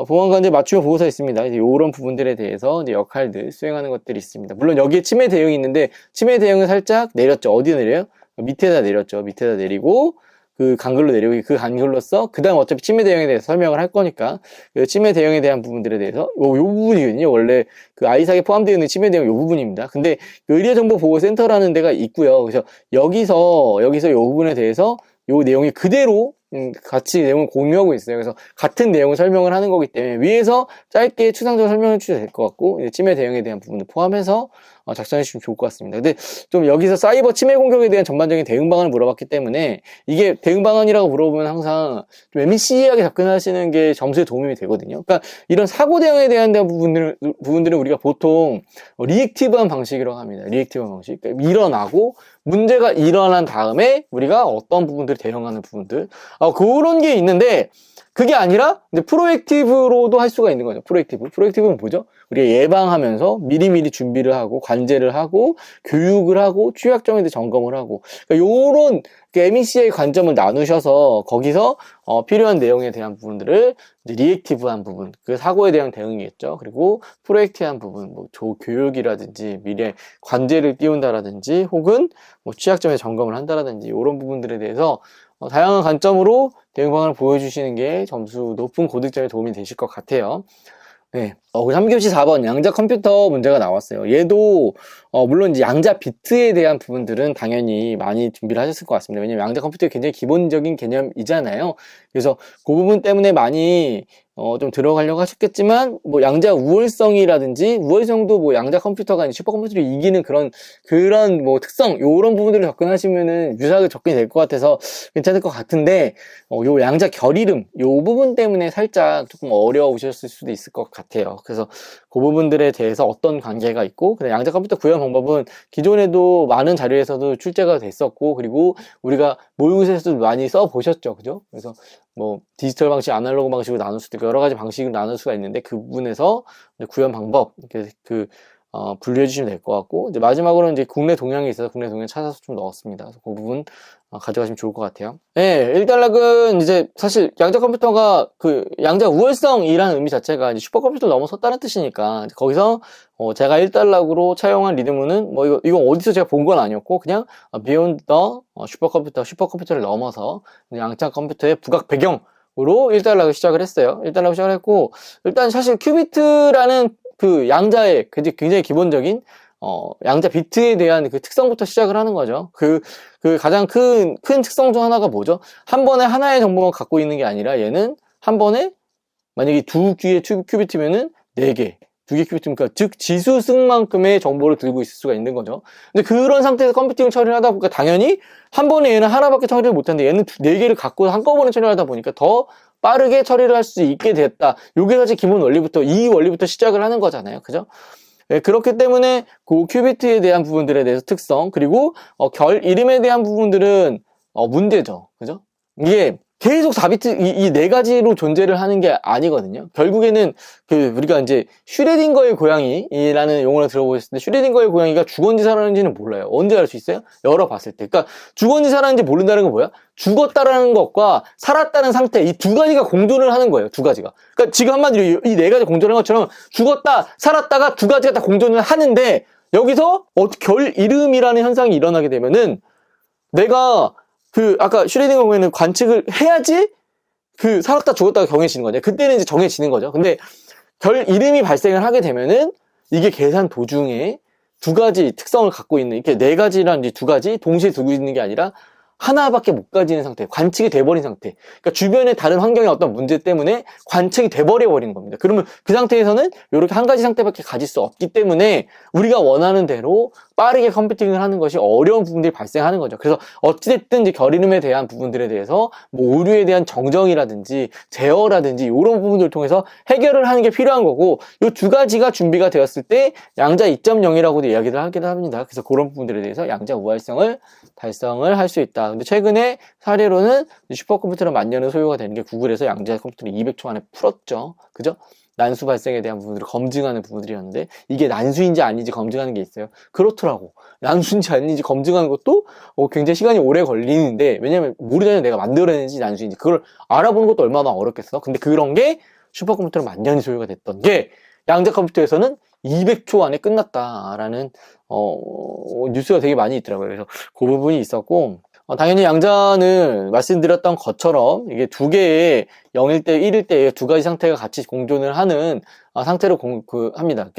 보안 관제 맞춤형 보고서 있습니다. 이제 이런 부분들에 대해서 이제 역할들 수행하는 것들이 있습니다. 물론 여기에 치매 대응이 있는데 치매 대응을 살짝 내렸죠. 어디 내려요? 밑에다 내렸죠. 밑에다 내리고 그 간글로 내리고 그 간글로써 그 다음 어차피 치매 대응에 대해서 설명을 할 거니까 그 치매 대응에 대한 부분들에 대해서 요 부분이거든요. 원래 그 아이삭에 포함되어 있는 치매 대응 요 부분입니다. 근데 의료정보보호센터라는 데가 있고요. 그래서 여기서 요 부분에 대해서 요 내용이 그대로 같이 내용을 공유하고 있어요. 그래서 같은 내용을 설명을 하는 거기 때문에 위에서 짧게 추상적으로 설명해 주셔도 될 것 같고, 이제 치매 대응에 대한 부분을 포함해서 작성해 주시면 좋을 것 같습니다. 근데 좀 여기서 사이버 치매 공격에 대한 전반적인 대응 방안을 물어봤기 때문에 이게 대응 방안이라고 물어보면 항상 좀 MC하게 접근하시는 게 점수에 도움이 되거든요. 그러니까 이런 사고 대응에 대한 부분들은 우리가 보통 리액티브한 방식이라고 합니다. 리액티브한 방식. 그러니까 일어나고 문제가 일어난 다음에 우리가 어떤 부분들을 대응하는 부분들, 그런 게 있는데 그게 아니라 이제 프로액티브로도 할 수가 있는 거죠. 프로액티브는 뭐죠? 우리가 예방하면서 미리미리 준비를 하고 관제를 하고 교육을 하고 취약점에 대해 점검을 하고, 그러니까 요런 MEC의 관점을 나누셔서 거기서 필요한 내용에 대한 부분들을 이제 리액티브한 부분, 그 사고에 대한 대응이겠죠. 그리고 프로액티브한 부분, 뭐 교육이라든지 미래 관제를 띄운다라든지 혹은 뭐 취약점에 점검을 한다라든지 이런 부분들에 대해서 다양한 관점으로 대응 방안을 보여주시는 게 점수 높은 고득점에 도움이 되실 것 같아요. 네. 3교시 4번 양자 컴퓨터 문제가 나왔어요. 얘도 물론 이제 양자 비트에 대한 부분들은 당연히 많이 준비를 하셨을 것 같습니다. 왜냐면 양자 컴퓨터의 굉장히 기본적인 개념이잖아요. 그래서 그 부분 때문에 많이 좀 들어가려고 하셨겠지만, 뭐 양자 우월성이라든지 우월성도 뭐 양자 컴퓨터가 아닌 슈퍼컴퓨터를 이기는 그런 뭐 특성, 요런 부분들을 접근하시면은 유사하게 접근이 될 것 같아서 괜찮을 것 같은데, 요 양자 결이름, 요 부분 때문에 살짝 조금 어려우셨을 수도 있을 것 같아요. 그래서 그 부분들에 대해서 어떤 관계가 있고, 그다음 양자 컴퓨터 구현 방법은 기존에도 많은 자료에서도 출제가 됐었고, 그리고 우리가 모의고사에서도 많이 써보셨죠. 그죠? 그래서 뭐 디지털 방식, 아날로그 방식으로 나눌 수도 있고 여러 가지 방식으로 나눌 수가 있는데 그 부분에서 구현 방법 분류해 주시면 될 것 같고, 이제 마지막으로 이제 국내 동향이 있어서 국내 동향 찾아서 좀 넣었습니다. 그래서 그 부분 가져가시면 좋을 것 같아요. 네, 1단락은 이제 사실 양자 컴퓨터가 그 양자 우월성이라는 의미 자체가 이제 슈퍼컴퓨터를 넘어섰다는 뜻이니까 거기서 제가 1단락으로 차용한 리드문은 뭐 이건 어디서 제가 본 건 아니었고 그냥 Beyond the 슈퍼컴퓨터를 넘어서 양자 컴퓨터의 부각 배경으로 1단락을 시작을 했어요. 1단락을 시작을 했고, 일단 사실 큐비트라는 그 양자의 굉장히 기본적인 양자 비트에 대한 그 특성부터 시작을 하는 거죠. 그 가장 큰 특성 중 하나가 뭐죠? 한 번에 하나의 정보만 갖고 있는 게 아니라 얘는 한 번에 만약에 2개의 큐비트면은 4개, 2개 큐비트니까 즉 지수승만큼의 정보를 들고 있을 수가 있는 거죠. 근데 그런 상태에서 컴퓨팅 처리를 하다 보니까 당연히 한 번에 얘는 하나밖에 처리를 못하는데 얘는 4개를 갖고 한꺼번에 처리를 하다 보니까 더 빠르게 처리를 할 수 있게 됐다. 요게 사실 기본 원리부터, 이 원리부터 시작을 하는 거잖아요. 그죠? 네, 그렇기 때문에 그 큐비트에 대한 부분들에 대해서 특성, 그리고 결 이름에 대한 부분들은 문제죠. 그죠? 이게 계속 4비트 이 4가지로 존재를 하는 게 아니거든요. 결국에는 우리가 이제 슈레딩거의 고양이라는 용어를 들어보셨을 때 슈레딩거의 고양이가 죽었는지 살았는지는 몰라요. 언제 알 수 있어요? 열어봤을 때. 그러니까 죽었는지 살았는지 모른다는 건 뭐야? 죽었다라는 것과 살았다는 상태, 이 2가지가 공존을 하는 거예요. 2가지가. 그러니까 지금 한마디로 이 4가지 공존하는 것처럼 죽었다, 살았다가 2가지가 다 공존을 하는데, 여기서 결 이름이라는 현상이 일어나게 되면은 내가 아까 슈레딩거 경우에는 관측을 해야지 살았다 죽었다가 정해지는 거죠. 그때는 이제 정해지는 거죠. 근데 별 이름이 발생을 하게 되면은 이게 계산 도중에 두 가지 특성을 갖고 있는, 이렇게 네 가지란 이제 두 가지 동시에 두고 있는 게 아니라 하나밖에 못 가지는 상태, 관측이 돼버린 상태. 그러니까 주변의 다른 환경의 어떤 문제 때문에 관측이 돼버려 버린 겁니다. 그러면 그 상태에서는 이렇게 한 가지 상태밖에 가질 수 없기 때문에 우리가 원하는 대로 빠르게 컴퓨팅을 하는 것이 어려운 부분들이 발생하는 거죠. 그래서 어찌됐든 이제 결 이름에 대한 부분들에 대해서 뭐 오류에 대한 정정이라든지 제어라든지 이런 부분들을 통해서 해결을 하는 게 필요한 거고, 이 두 가지가 준비가 되었을 때 양자 2.0이라고도 이야기를 하긴 합니다. 그래서 그런 부분들에 대해서 양자 우활성을 달성을 할 수 있다. 근데 최근에 사례로는 슈퍼컴퓨터는 만년의 소요가 되는 게 구글에서 양자 컴퓨터를 200초 안에 풀었죠. 그죠? 난수 발생에 대한 부분들을 검증하는 부분들이었는데, 이게 난수인지 아닌지 검증하는 게 있어요. 그렇더라고. 난수인지 아닌지 검증하는 것도 굉장히 시간이 오래 걸리는데, 왜냐면 모르잖아요. 내가 만들어내는지 난수인지. 그걸 알아보는 것도 얼마나 어렵겠어. 근데 그런 게 슈퍼컴퓨터는 만년이 소요가 됐던 게 양자 컴퓨터에서는 200초 안에 끝났다라는 뉴스가 되게 많이 있더라고요. 그래서 그 부분이 있었고, 당연히 양자는 말씀드렸던 것처럼 이게 두 개의 0일 때, 1일 때 두 가지 상태가 같이 공존을 하는 상태로 합니다.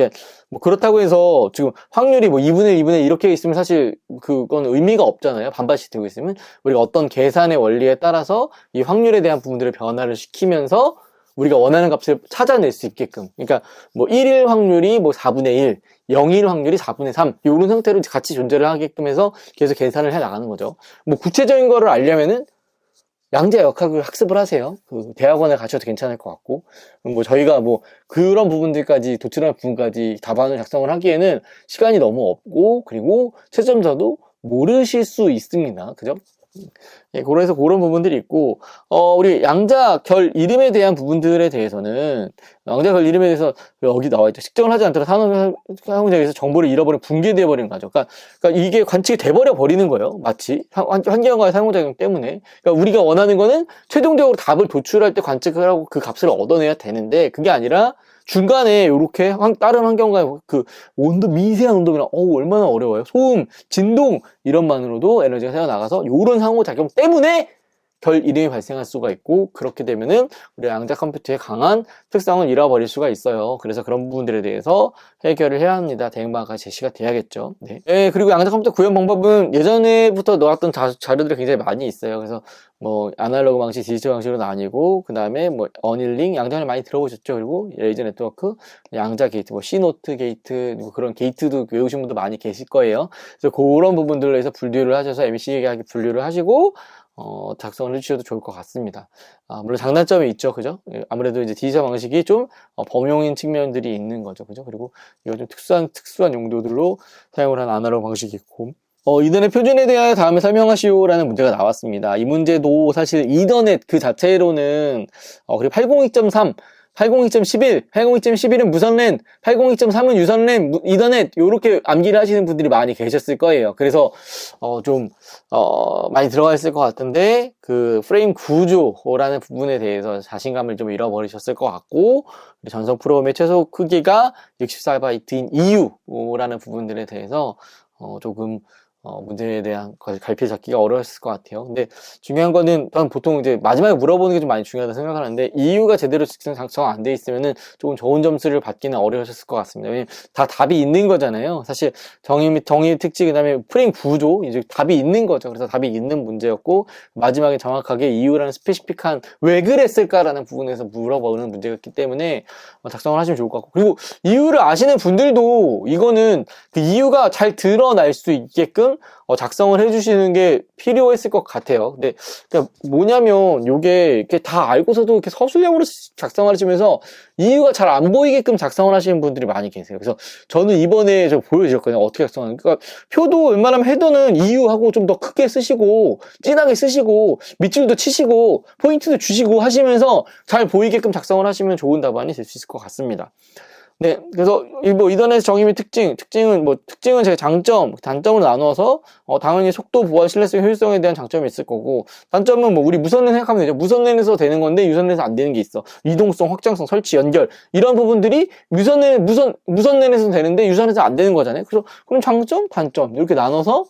뭐 그렇다고 해서 지금 확률이 뭐 2분의 1, 2분의 1 이렇게 있으면 사실 그건 의미가 없잖아요. 반반씩 되고 있으면. 우리가 어떤 계산의 원리에 따라서 이 확률에 대한 부분들을 변화를 시키면서 우리가 원하는 값을 찾아낼 수 있게끔. 그러니까 뭐 1일 확률이 뭐 4분의 1, 0일 확률이 4분의 3 이런 형태로 같이 존재를 하게끔 해서 계속 계산을 해 나가는 거죠. 뭐 구체적인 거를 알려면은 양자 역학을 학습을 하세요. 대학원에 가셔도 괜찮을 것 같고, 뭐 저희가 뭐 그런 부분들까지 도출하는 부분까지 답안을 작성을 하기에는 시간이 너무 없고, 그리고 채점자도 모르실 수 있습니다. 그죠? 예, 그래서 그런 부분들이 있고, 우리 양자 결 이름에 대한 부분들에 대해서는, 양자 결 이름에 대해서 여기 나와 있죠. 식정을 하지 않더라도 사용자에서 정보를 잃어버리면 붕괴되어 버리는 거죠. 그러니까 이게 관측이 돼버려 버리는 거예요. 마치 환경과의 상호작용 때문에. 그러니까 우리가 원하는 거는 최종적으로 답을 도출할 때 관측을 하고 그 값을 얻어내야 되는데, 그게 아니라 중간에 이렇게 다른 환경과의 온도, 미세한 온도면 얼마나 어려워요. 소음, 진동 이런만으로도 에너지가 새어나가서 이런 상호작용 때문에 결 이름이 발생할 수가 있고, 그렇게 되면은 우리 양자 컴퓨터의 강한 특성을 잃어버릴 수가 있어요. 그래서 그런 부분들에 대해서 해결을 해야 합니다. 대응방안가 제시가 돼야겠죠. 네. 네, 그리고 양자 컴퓨터 구현 방법은 예전에부터 나왔던 자료들이 굉장히 많이 있어요. 그래서 뭐 아날로그 방식, 디지털 방식으로 나뉘고, 그 다음에 뭐 어닐링, 양자를 많이 들어보셨죠. 그리고 레이저 네트워크, 양자 게이트, 뭐 C노트 게이트, 뭐 그런 게이트도 외우신 분도 많이 계실 거예요. 그래서 그런 부분들로 해서 분류를 하셔서 MEC하게 분류를 하시고 작성을 해주셔도 좋을 것 같습니다. 물론 장단점이 있죠, 그죠? 아무래도 이제 디지털 방식이 좀 범용인 측면들이 있는 거죠, 그죠? 그리고 이거 좀 특수한 용도들로 사용을 한 아날로그 방식이 있고, 이더넷 표준에 대하여 다음에 설명하시오라는 문제가 나왔습니다. 이 문제도 사실 이더넷 그 자체로는 그리고 802.3 802.11, 802.11은 무선랜, 802.3은 유선랜, 이더넷 요렇게 암기를 하시는 분들이 많이 계셨을 거예요. 그래서 많이 들어가 있을 것 같은데 그 프레임 구조라는 부분에 대해서 자신감을 좀 잃어버리셨을 것 같고, 전송 프로그램의 최소 크기가 64바이트인 이유라는 부분들에 대해서 조금 문제에 대한 갈피 잡기가 어려웠을 것 같아요. 근데 중요한 거는 저는 보통 이제 마지막에 물어보는 게 좀 많이 중요하다고 생각하는데, 이유가 제대로 작성 안 돼 있으면은 조금 좋은 점수를 받기는 어려우셨을 것 같습니다. 왜냐면 다 답이 있는 거잖아요. 사실 정의 및 특징, 그 다음에 프레임 구조, 이제 답이 있는 거죠. 그래서 답이 있는 문제였고, 마지막에 정확하게 이유라는 스페시픽한 왜 그랬을까라는 부분에서 물어보는 문제였기 때문에 작성을 하시면 좋을 것 같고, 그리고 이유를 아시는 분들도 이거는 그 이유가 잘 드러날 수 있게끔 작성을 해주시는 게 필요했을 것 같아요. 근데 뭐냐면 요게 이렇게 다 알고서도 이렇게 서술형으로 작성을 하시면서 이유가 잘 안 보이게끔 작성을 하시는 분들이 많이 계세요. 그래서 저는 이번에 보여드렸거든요. 어떻게 작성하는지. 그러니까 표도 웬만하면 헤더는 이유하고 좀 더 크게 쓰시고 진하게 쓰시고 밑줄도 치시고 포인트도 주시고 하시면서 잘 보이게끔 작성을 하시면 좋은 답안이 될 수 있을 것 같습니다. 네, 그래서 뭐 이더넷 정의 및 특징은 제가 단점으로 나누어서 당연히 속도, 보안, 신뢰성, 효율성에 대한 장점이 있을 거고, 단점은 뭐 우리 무선랜 생각하면 되죠. 무선랜에서 되는 건데 유선랜에서 안 되는 게 있어. 이동성, 확장성, 설치, 연결 이런 부분들이 무선랜에서 되는데 유선에서 안 되는 거잖아요. 그래서 그럼 장점, 단점 이렇게 나눠서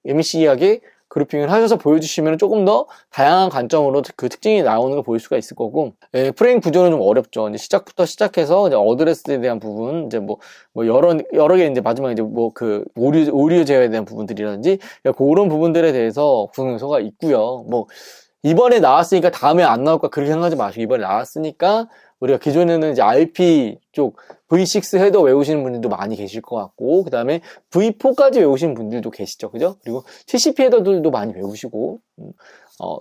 MEC하게 그래핑을 하셔서 보여주시면 조금 더 다양한 관점으로 그 특징이 나오는 걸 보일 수가 있을 거고, 예, 프레임 구조는 좀 어렵죠. 이제 시작부터 시작해서 이제 어드레스에 대한 부분, 이제 뭐 여러 개 이제 마지막에 이제 뭐 그 오류 제어에 대한 부분들이라든지 그런 부분들에 대해서 구성 요소가 있고요. 뭐 이번에 나왔으니까 다음에 안 나올까 그렇게 생각하지 마시고, 이번에 나왔으니까 우리가 기존에는 이제 RP 쪽 V6 헤더 외우시는 분들도 많이 계실 것 같고, 그 다음에 V4까지 외우시는 분들도 계시죠. 그죠? 그리고 70P 헤더들도 많이 외우시고,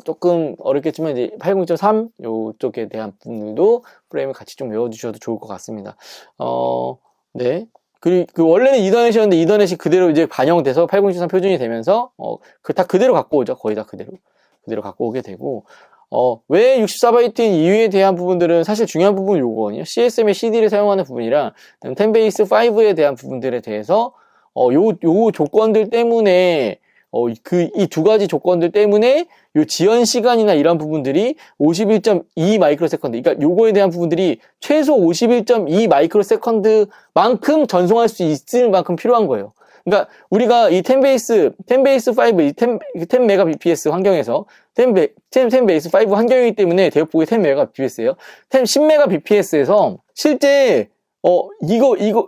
조금 어렵겠지만 이제 80.3 요쪽에 대한 부분들도 프레임을 같이 좀 외워주셔도 좋을 것 같습니다. 네. 그리고 원래는 이더넷이었는데 이더넷이 그대로 이제 반영돼서 80.3 표준이 되면서, 다 그대로 갖고 오죠. 거의 다 그대로 갖고 오게 되고, 왜 64바이트인 이유에 대한 부분들은 사실 중요한 부분은 요거거든요. CSM의 CD를 사용하는 부분이랑 10베이스5에 대한 부분들에 대해서 요 조건들 때문에 이 두 가지 조건들 때문에 요 지연 시간이나 이런 부분들이 51.2 마이크로세컨드, 그러니까 요거에 대한 부분들이 최소 51.2 마이크로세컨드만큼 전송할 수 있을 만큼 필요한 거예요. 그러니까 우리가 이 10베이스5, 이 10 메가bps 환경에서 10 베이스 5 환경이기 때문에 대역폭이 10 메가bps예요. 10 메가bps에서 실제 이거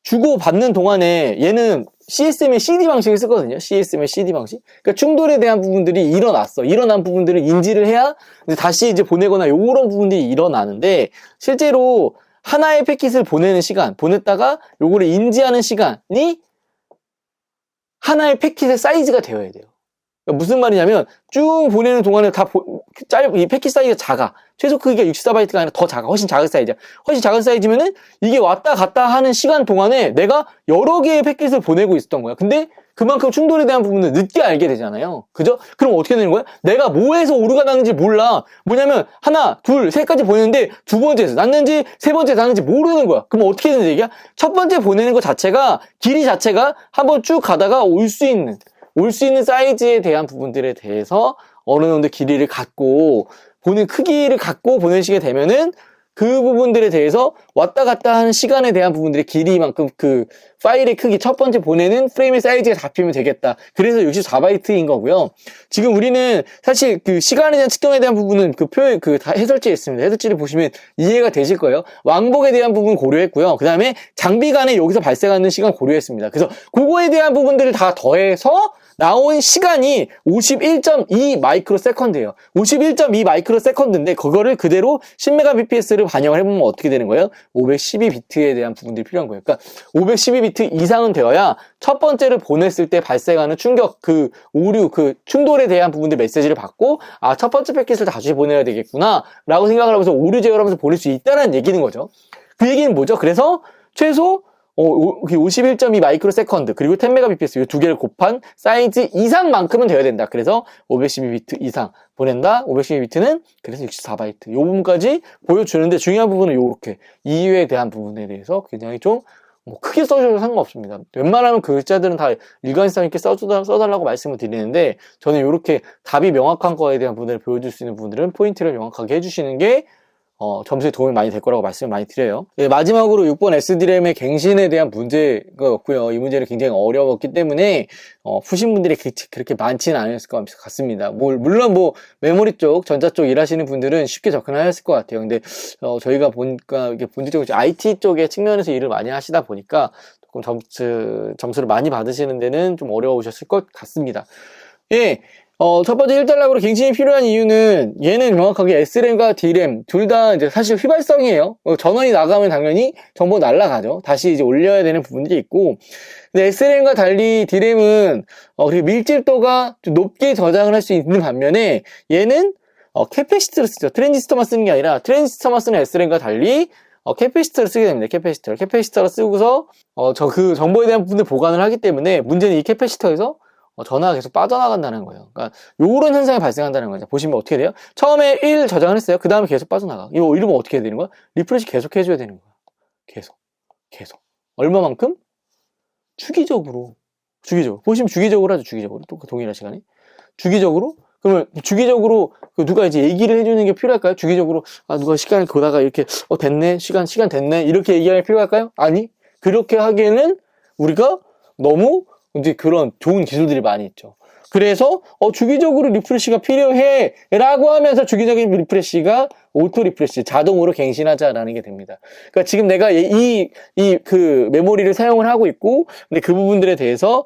주고 받는 동안에 얘는 CSM의 CD 방식을 쓰거든요. CSM의 CD 방식. 그러니까 충돌에 대한 부분들이 일어난 부분들을 인지를 해야 다시 이제 보내거나 요런 부분들이 일어나는데, 실제로 하나의 패킷을 보내는 시간, 보냈다가 요거를 인지하는 시간이 하나의 패킷의 사이즈가 되어야 돼요. 그러니까 무슨 말이냐면 쭉 보내는 동안에 이 패킷 사이즈가 작아. 최소 크기가 64바이트가 아니라 더 작아. 훨씬 작은 사이즈야. 훨씬 작은 사이즈면은 이게 왔다 갔다 하는 시간 동안에 내가 여러 개의 패킷을 보내고 있었던 거야. 근데 그만큼 충돌에 대한 부분을 늦게 알게 되잖아요. 그죠? 그럼 어떻게 되는 거야? 내가 뭐에서 오류가 났는지 몰라. 뭐냐면 하나, 둘, 셋까지 보냈는데 두 번째에서 났는지 세 번째에서 났는지 모르는 거야. 그럼 어떻게 되는 얘기야? 첫 번째 보내는 것 자체가, 길이 자체가 한번 쭉 가다가 올 수 있는 사이즈에 대한 부분들에 대해서 어느 정도 길이를 갖고 크기를 갖고 보내시게 되면은 그 부분들에 대해서 왔다 갔다 하는 시간에 대한 부분들의 길이만큼 그 파일의 크기, 첫 번째 보내는 프레임의 사이즈가 잡히면 되겠다. 그래서 64바이트인 거고요. 지금 우리는 사실 그 시간에 대한 측정에 대한 부분은 다 해설지에 있습니다. 해설지를 보시면 이해가 되실 거예요. 왕복에 대한 부분 고려했고요. 그 다음에 장비 간에 여기서 발생하는 시간 고려했습니다. 그래서 그거에 대한 부분들을 다 더해서 나온 시간이 51.2 마이크로세컨드예요. 51.2 마이크로세컨드인데 그거를 그대로 10메가bps를 반영을 해보면 어떻게 되는 거예요? 512비트에 대한 부분들이 필요한 거예요. 그러니까 512비트 이상은 되어야 첫 번째를 보냈을 때 발생하는 충격, 오류, 충돌에 대한 부분들 메시지를 받고, 첫 번째 패킷을 다시 보내야 되겠구나 라고 생각을 하면서 오류 제어를 하면서 보낼 수 있다는 얘기는 거죠. 그 얘기는 뭐죠? 그래서 최소 51.2 마이크로세컨드 그리고 10메가bps 이 두 개를 곱한 사이즈 이상만큼은 되어야 된다. 그래서 512비트 이상 보낸다. 512비트는 그래서 64바이트. 요 부분까지 보여주는데, 중요한 부분은 요렇게 이유에 대한 부분에 대해서 굉장히 좀 크게 써줘도 상관없습니다. 웬만하면 그 글자들은 다 일관성 있게 써달라고 말씀을 드리는데, 저는 요렇게 답이 명확한 거에 대한 부분을 보여줄 수 있는 부분들은 포인트를 명확하게 해주시는 게 점수에 도움이 많이 될 거라고 말씀을 많이 드려요. 네, 마지막으로 6번 SDRAM의 갱신에 대한 문제가 없고요. 이 문제는 굉장히 어려웠기 때문에 푸신 분들이 그렇게 많지는 않았을 것 같습니다. 물론 메모리 쪽, 전자 쪽 일하시는 분들은 쉽게 접근하셨을 것 같아요. 근데 저희가 보니까 이게 본질적으로 IT 쪽의 측면에서 일을 많이 하시다 보니까 조금 점수를 많이 받으시는 데는 좀 어려우셨을 것 같습니다. 예. 첫 번째 1단락으로 갱신이 필요한 이유는, 얘는 명확하게 SRAM과 DRAM 둘 다 이제 사실 휘발성이에요. 전원이 나가면 당연히 정보 날아가죠. 다시 이제 올려야 되는 부분들이 있고, 근데 SRAM과 달리 DRAM은 그리고 밀집도가 좀 높게 저장을 할 수 있는 반면에 얘는 캐패시터를 쓰죠. 트랜지스터만 쓰는 게 아니라 트랜지스터만 쓰는 SRAM과 달리 캐패시터를 쓰게 됩니다. 캐패시터를 쓰고서 그 정보에 대한 부분을 보관을 하기 때문에, 문제는 이 캐패시터에서 전화가 계속 빠져나간다는 거예요. 그러니까 요런 현상이 발생한다는 거죠. 보시면 어떻게 돼요? 처음에 1 저장을 했어요. 그 다음에 계속 빠져나가. 이러면 어떻게 해야 되는 거야? 리프레시 계속 해줘야 되는 거야. 계속. 얼마만큼? 주기적으로. 보시면 주기적으로 하죠. 주기적으로. 또 동일한 시간에. 주기적으로? 그러면 주기적으로 누가 이제 얘기를 해주는 게 필요할까요? 주기적으로 누가 시간을 보다가 이렇게 됐네, 시간 됐네, 이렇게 얘기할 필요할까요? 아니, 그렇게 하기에는 우리가 너무 이제 그런 좋은 기술들이 많이 있죠. 그래서 주기적으로 리프레시가 필요해 라고 하면서 주기적인 리프레시가 오토 리프레시, 자동으로 갱신하자라는 게 됩니다. 그러니까 지금 내가 그 메모리를 사용을 하고 있고, 근데 그 부분들에 대해서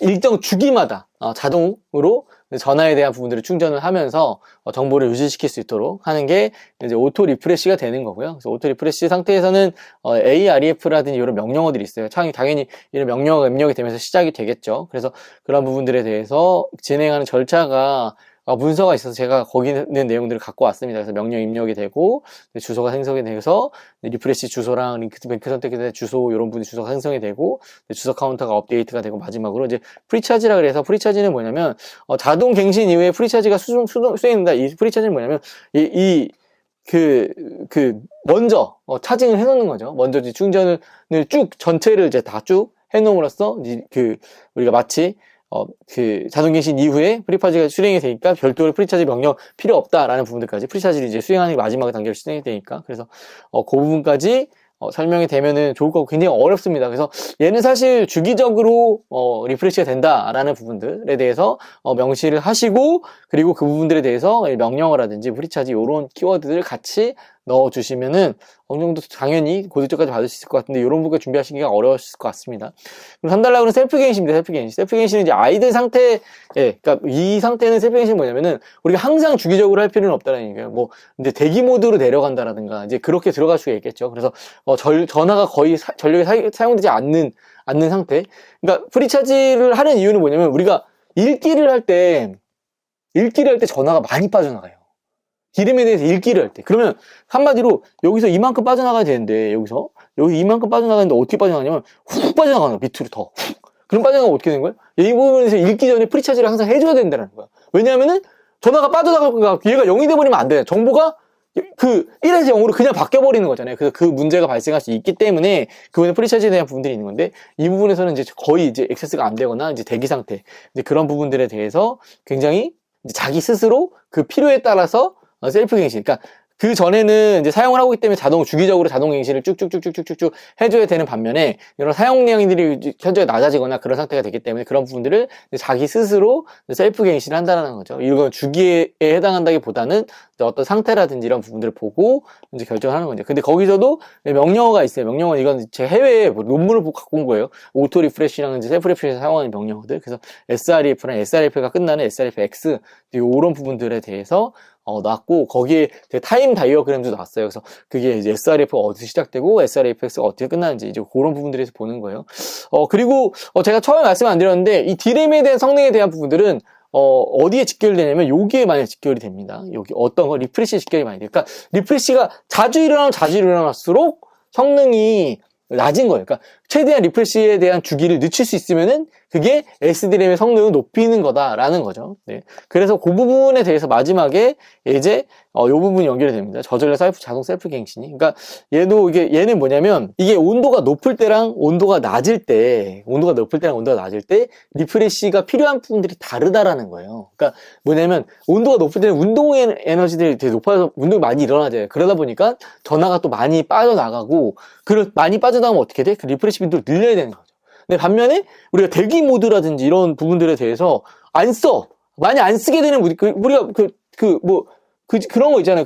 일정 주기마다 자동으로 전화에 대한 부분들을 충전을 하면서 정보를 유지시킬 수 있도록 하는 게 이제 오토 리프레시가 되는 거고요. 그래서 오토 리프레시 상태에서는 AREF라든지 이런 명령어들이 있어요. 당연히 이런 명령어가 입력이 되면서 시작이 되겠죠. 그래서 그런 부분들에 대해서 진행하는 절차가 문서가 있어서 제가 거기 있는 내용들을 갖고 왔습니다. 그래서 명령 입력이 되고 주소가 생성이 돼서 리프레시 주소랑 뱅크 선택의 주소 이런 부분이 주소가 생성이 되고 주소 카운터가 업데이트가 되고 마지막으로 이제 프리차지라 그래서 프리차지는 뭐냐면 자동 갱신 이후에 프리차지가 수행된다. 이 프리차지는 뭐냐면 먼저 차징을 해놓는 거죠. 먼저 이제 충전을 쭉 전체를 이제 다 쭉 해놓음으로써 우리가 마치 자동갱신 이후에 프리차지가 수행이 되니까 별도로 프리차지 명령 필요 없다라는 부분들까지 프리차지를 이제 수행하는 게 마지막 단계로 수행이 되니까 그래서 그 부분까지 설명이 되면은 좋을 거고 굉장히 어렵습니다. 그래서 얘는 사실 주기적으로 리프레시가 된다라는 부분들에 대해서 명시를 하시고 그리고 그 부분들에 대해서 명령어라든지 프리차지 이런 키워드들 같이 넣어주시면은 어느 정도 당연히 고득점까지 받을 수 있을 것 같은데 이런 부분 준비하시기가 어려우실 것 같습니다. 그리고 3달러는 셀프 갱신입니다. 셀프 갱신. 셀프 갱신은 이제 아이들 상태, 그러니까 이 상태는 셀프 갱신이 뭐냐면은 우리가 항상 주기적으로 할 필요는 없다는 얘기예요. 근데 대기 모드로 내려간다라든가 이제 그렇게 들어갈 수가 있겠죠. 그래서 전화가 거의 전력이 사용되지 않는 상태. 그러니까 프리차지를 하는 이유는 뭐냐면 우리가 읽기를 할 때 전화가 많이 빠져나가요. 기름에 대해서 읽기를 할 때. 그러면 한마디로 여기서 이만큼 빠져나가야 되는데 여기 이만큼 빠져나가는데 어떻게 빠져나가냐면 훅 빠져나가는 거야. 밑으로 더 훅. 그럼 빠져나가면 어떻게 되는 거야? 이 부분에서 읽기 전에 프리차지를 항상 해줘야 된다는 거야. 왜냐하면은 전화가 빠져나가니까 얘가 0이 돼버리면 안 돼. 정보가 1에서 0으로 그냥 바뀌어버리는 거잖아요. 그래서 그 문제가 발생할 수 있기 때문에 그분의 프리차지에 대한 부분들이 있는 건데 이 부분에서는 이제 거의 이제 액세스가 안 되거나 이제 대기 상태 이제 그런 부분들에 대해서 굉장히 이제 자기 스스로 그 필요에 따라서 셀프 갱신. 그러니까 그 전에는 이제 사용을 하고 있기 때문에 주기적으로 자동 갱신을 쭉쭉쭉쭉쭉쭉 해줘야 되는 반면에 이런 사용량들이 현저히 낮아지거나 그런 상태가 되기 때문에 그런 부분들을 자기 스스로 셀프 갱신을 한다는 거죠. 이건 주기에 해당한다기보다는 어떤 상태라든지 이런 부분들을 보고 이제 결정을 하는 거죠. 근데 거기서도 명령어가 있어요. 명령어 이건 제 해외에 논문을 보고 갖고 온 거예요. 오토 리프레시랑 이제 셀프 리프레시 사용하는 명령어들. 그래서 SREF랑 SREF가 끝나는 SREFX 이런 부분들에 대해서 나왔고 거기에 타임 다이어그램도 나왔어요. 그래서 그게 이제 SRF가 어디서 시작되고 SRFX가 어떻게 끝나는지 이제 그런 부분들에서 보는 거예요. 그리고 제가 처음에 말씀 안 드렸는데 이 D램에 대한 성능에 대한 부분들은 어디에 직결되냐면 여기에 많이 직결이 됩니다. 여기 어떤 거 리프레시 직결이 많이 돼요. 그러니까 리프레시가 자주 일어날수록 성능이 낮은 거예요. 그러니까 최대한 리프레시에 대한 주기를 늦출 수 있으면은 그게 SDRAM의 성능을 높이는 거다라는 거죠. 네. 그래서 그 부분에 대해서 마지막에 이제 요 부분이 연결이 됩니다. 저전력 자동 셀프 갱신이. 그러니까 얘는 뭐냐면 이게 온도가 높을 때랑 온도가 낮을 때 리프레시가 필요한 부분들이 다르다라는 거예요. 그러니까 뭐냐면 온도가 높을 때는 운동 에너지들이 되게 높아서 운동이 많이 일어나잖아요. 그러다 보니까 전화가 또 많이 빠져나가고 많이 빠져나가면 어떻게 돼? 그 리프레시 빈도를 늘려야 되는 거죠. 근데 반면에 우리가 대기 모드라든지 이런 부분들에 대해서 많이 안 쓰게 되는 우리가 그런 거 있잖아요.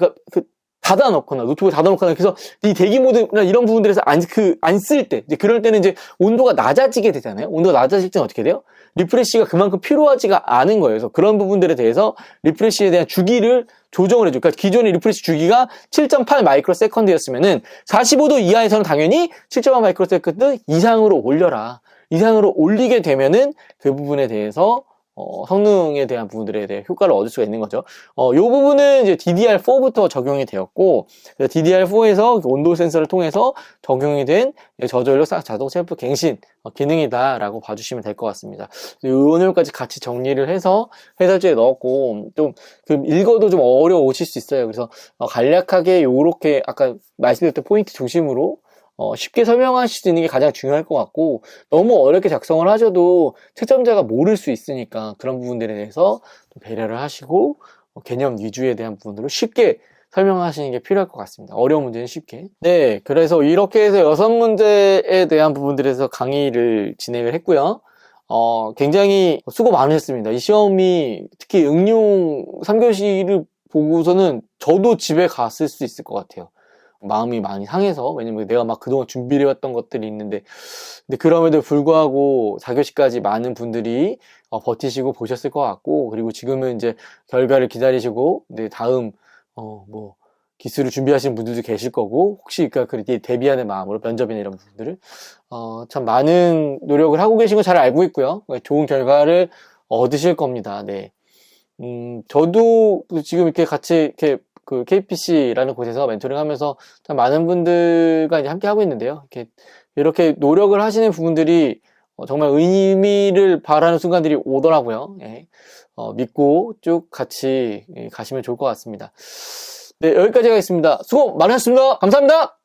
닫아놓거나 노트북을 닫아놓거나 그래서 이 대기 모드나 이런 부분들에서 안 쓸 때 이제 그럴 때는 이제 온도가 낮아지게 되잖아요. 온도가 낮아질 때는 어떻게 돼요? 리프레시가 그만큼 필요하지가 않은 거예요. 그래서 그런 부분들에 대해서 리프레시에 대한 주기를 조정을 해줘. 그러니까 기존의 리프레시 주기가 7.8 마이크로 세컨드였으면은 45도 이하에서는 당연히 7.8 마이크로 세컨드 이상으로 올리게 되면은 그 부분에 대해서 성능에 대한 부분들에 대해 효과를 얻을 수가 있는 거죠. 이 부분은 이제 DDR4부터 적용이 되었고, DDR4에서 온도 센서를 통해서 적용이 된 저전력 자동 셀프 갱신 기능이다라고 봐주시면 될 것 같습니다. 이 내용까지 같이 정리를 해서 해설지에 넣었고, 좀 읽어도 좀 어려우실 수 있어요. 그래서 간략하게 요렇게 아까 말씀드렸던 포인트 중심으로 쉽게 설명하실 수 있는 게 가장 중요할 것 같고 너무 어렵게 작성을 하셔도 채점자가 모를 수 있으니까 그런 부분들에 대해서 좀 배려를 하시고 개념 위주에 대한 부분으로 쉽게 설명하시는 게 필요할 것 같습니다. 어려운 문제는 쉽게. 네, 그래서 이렇게 해서 6문제에 대한 부분들에서 강의를 진행을 했고요. 굉장히 수고 많으셨습니다. 이 시험이 특히 응용 3교시를 보고서는 저도 집에 갔을 수 있을 것 같아요. 마음이 많이 상해서. 왜냐면 내가 막 그동안 준비를 해왔던 것들이 있는데, 근데 그럼에도 불구하고 4교시까지 많은 분들이 버티시고 보셨을 것 같고, 그리고 지금은 이제 결과를 기다리시고, 네, 다음 기술을 준비하시는 분들도 계실 거고, 혹시 그렇게 대비하는 마음으로 면접이나 이런 부분들을 참 많은 노력을 하고 계신 거 잘 알고 있고요. 좋은 결과를 얻으실 겁니다. 네. 저도 지금 이렇게 같이 이렇게 그 KPC라는 곳에서 멘토링 하면서 참 많은 분들과 이제 함께 하고 있는데요. 이렇게 노력을 하시는 부분들이 정말 의미를 바라는 순간들이 오더라고요. 예. 믿고 쭉 같이 가시면 좋을 것 같습니다. 네, 여기까지 하겠습니다. 수고 많으셨습니다. 감사합니다.